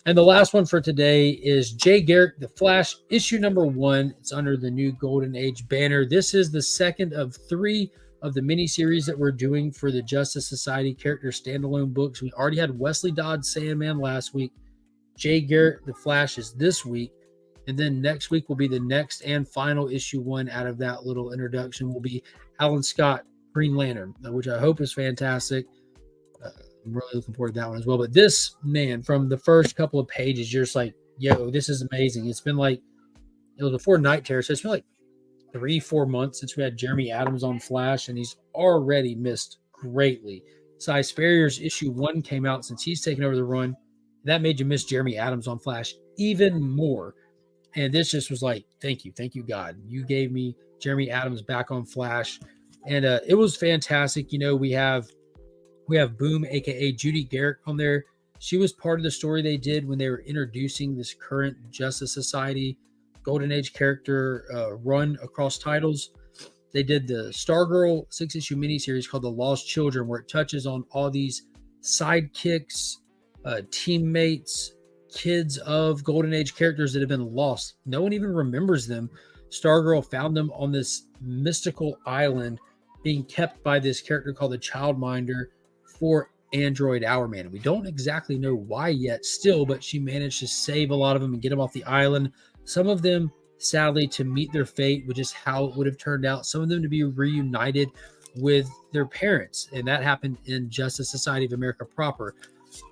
And the last one for today is Jay Garrick, The Flash, issue number 1. It's under the new Golden Age banner. This is the second of 3 of the miniseries that we're doing for the Justice Society character standalone books. We already had Wesley Dodds Sandman last week. Jay Garrick, The Flash is this week. And then next week will be the next and final issue 1 out of that little introduction will be Alan Scott, Green Lantern, which I hope is fantastic. I'm really looking forward to that one as well. But this, man, from the first couple of pages, you're just like, yo, this is amazing. It's been like, it was before Night Terror, so it's been like 3-4 months since we had Jeremy Adams on Flash, and he's already missed greatly. Cy Sperrier's issue 1 came out since he's taken over the run. That made you miss Jeremy Adams on Flash even more. And this just was like, thank you, God. You gave me Jeremy Adams back on Flash. And it was fantastic. You know, we have Boom, aka Judy Garrick, on there. She was part of the story they did when they were introducing this current Justice Society Golden Age character run across titles. They did the Stargirl 6-issue miniseries called The Lost Children, where it touches on all these sidekicks, teammates, kids of Golden Age characters that have been lost. No one even remembers them. Stargirl found them on this mystical island being kept by this character called the Childminder for Android Hourman. We don't exactly know why yet still, but she managed to save a lot of them and get them off the island. Some of them, sadly, to meet their fate, which is how it would have turned out. Some of them to be reunited with their parents. And that happened in Justice Society of America proper.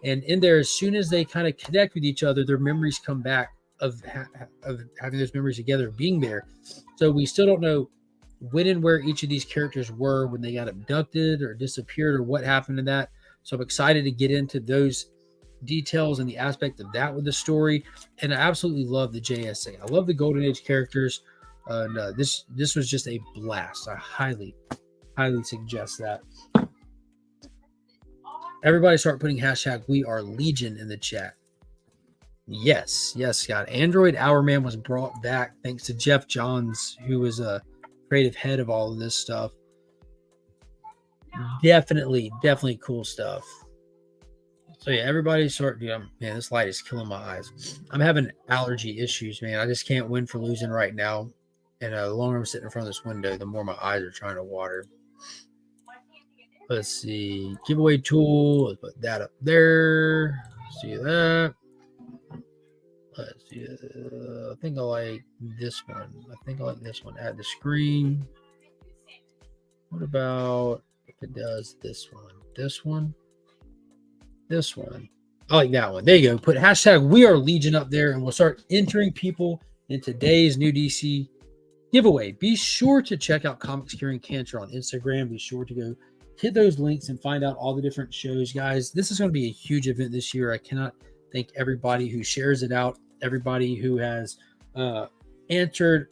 And in there, as soon as they kind of connect with each other, their memories come back of having those memories together, being there. So we still don't know when and where each of these characters were when they got abducted or disappeared or what happened to that. So I'm excited to get into those details and the aspect of that with the story. And I absolutely love the JSA. I love the Golden Age characters. This was just a blast. I highly suggest that. Everybody start putting hashtag We Are Legion in the chat. Yes, Scott. Android Hourman was brought back thanks to Jeff Johns, who was a creative head of all of this stuff. Definitely cool stuff. So yeah, everybody's man, this light is killing my eyes. I'm having allergy issues, man. I just can't win for losing right now. And the longer I'm sitting in front of this window, the more my eyes are trying to water. Let's see. Giveaway tool. Let's put that up there. See that. Let's see. I think I like this one. Add the screen. What about if it does this one? This one? This one. I like that one. There you go. Put hashtag We Are Legion up there, and we'll start entering people in today's new DC giveaway. Be sure to check out Comics Curing Cancer on Instagram. Be sure to go hit those links and find out all the different shows, guys. This is going to be a huge event this year. I cannot thank everybody who shares it out, everybody who has answered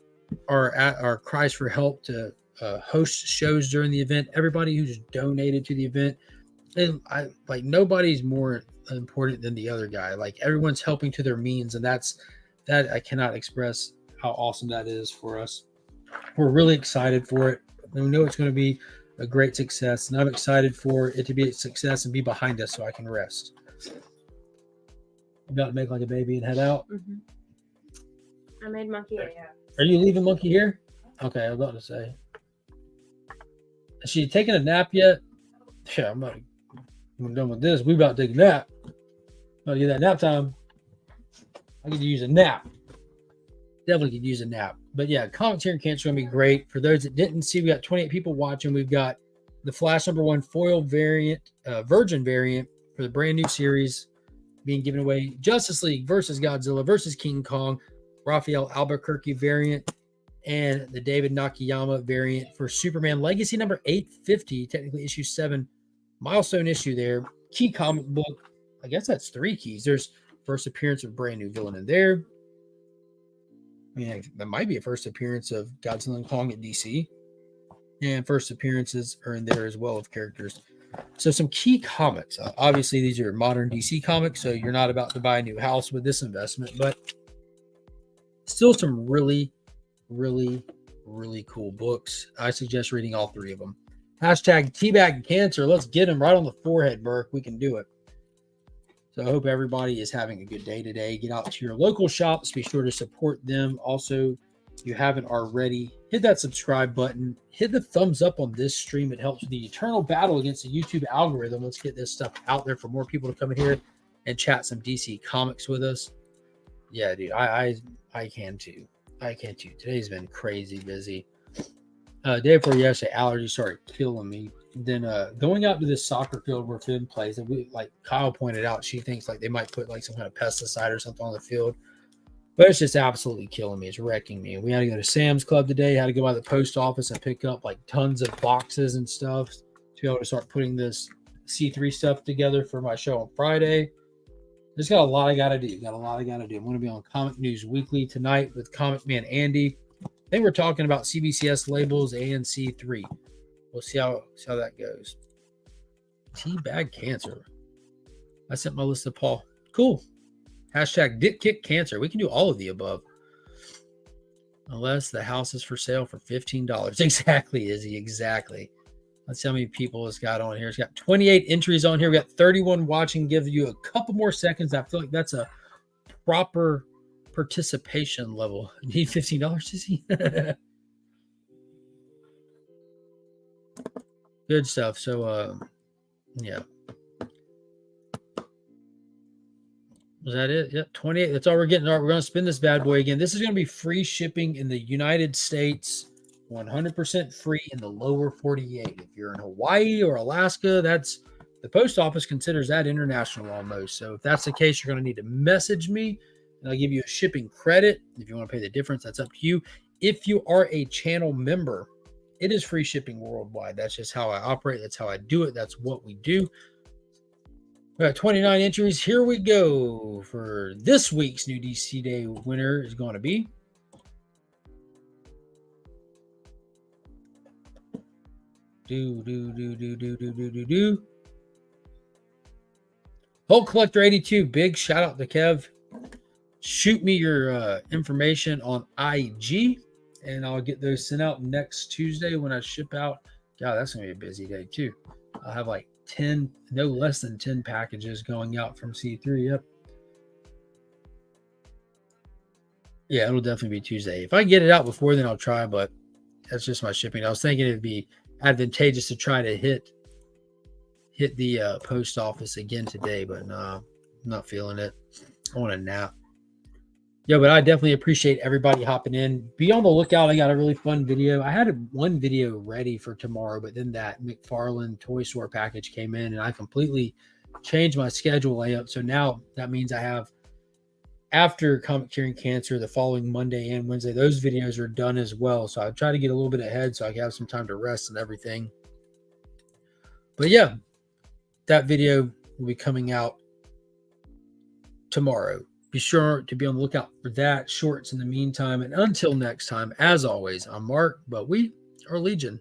our cries for help to host shows during the event, everybody who's donated to the event. And nobody's more important than the other guy. Like, everyone's helping to their means, and that I cannot express how awesome that is for us. We're really excited for it, and we know it's going to be a great success, and I'm excited for it to be a success and be behind us so I can rest. About to make like a baby and head out. I made Monkey AF. Are you leaving Monkey here? Okay, I was about to say. Is she taking a nap yet? Yeah, I'm done with this. We about to take a nap. About to get that nap time. I could use a nap. Definitely could use a nap. But yeah, Comics Curing Cancer is going to be great. For those that didn't see, we got 28 people watching. We've got the Flash #1 foil variant, Virgin variant for the brand new series being given away. Justice League versus Godzilla versus King Kong, Raphael Albuquerque variant, and the David Nakayama variant for Superman Legacy number 850, technically issue 7, milestone issue there. Key comic book. I guess that's 3 keys. There's first appearance of a brand new villain in there. I mean, that might be a first appearance of Godzilla and Kong at DC. And first appearances are in there as well of characters. So some key comics. Obviously, these are modern DC comics, so you're not about to buy a new house with this investment, but still some really, really, really cool books. I suggest reading all 3 of them. Hashtag Teabag Cancer. Let's get them right on the forehead, Burke. We can do it. So I hope everybody is having a good day today. Get out to your local shops. Be sure to support them. Also, if you haven't already, hit that subscribe button. Hit the thumbs up on this stream. It helps with the eternal battle against the YouTube algorithm. Let's get this stuff out there for more people to come in here and chat some DC comics with us. Yeah, dude, I can too. I can too. Today's been crazy busy. Day before yesterday, allergies started killing me. Then going out to this soccer field where Finn plays, and like Kyle pointed out, she thinks like they might put like some kind of pesticide or something on the field. But it's just absolutely killing me. It's wrecking me. We had to go to Sam's Club today. Had to go by the post office and pick up like tons of boxes and stuff to be able to start putting this C3 stuff together for my show on Friday. Just got a lot I got to do. I'm going to be on Comic News Weekly tonight with Comic Man Andy. I think we're talking about CBCS labels and C3. We'll see how that goes. Teabag Cancer. I sent my list to Paul. Cool. Hashtag Dick Kick Cancer. We can do all of the above. Unless the house is for sale for $15. Exactly, Izzy. Exactly. Let's see how many people it's got on here. It's got 28 entries on here. We got 31 watching. Give you a couple more seconds. I feel like that's a proper participation level. Need $15, Izzy? Good stuff. So, yeah. Was that it? Yep, 28. That's all we're getting. All right, we're going to spin this bad boy again. This is going to be free shipping in the United States, 100% free in the lower 48. If you're in Hawaii or Alaska, that's the post office considers that international almost. So if that's the case, you're going to need to message me, and I'll give you a shipping credit. If you want to pay the difference, that's up to you. If you are a channel member, it is free shipping worldwide. That's just how I operate. That's how I do it. That's what we do. We got 29 entries. Here we go. For this week's new DC Day winner is going to be Hulk Collector 82. Big shout out to Kev. Shoot me your information on IG, and I'll get those sent out next Tuesday when I ship out. God, that's going to be a busy day too. I'll have like 10, no less than 10 packages going out from C3. Yep. Yeah, it'll definitely be Tuesday. If I get it out before then, I'll try, but that's just my shipping. I was thinking it'd be advantageous to try to hit the post office again today, but no, I'm not feeling it. I want a nap. Yeah, but I definitely appreciate everybody hopping in. Be on the lookout. I got a really fun video. I had one video ready for tomorrow, but then that McFarlane Toy Store package came in and I completely changed my schedule layout. So now that means I have, after Comic Curing Cancer, the following Monday and Wednesday, those videos are done as well. So I try to get a little bit ahead so I can have some time to rest and everything. But yeah, that video will be coming out tomorrow. Be sure to be on the lookout for that, shorts in the meantime. And until next time, as always, I'm Mark, but we are Legion.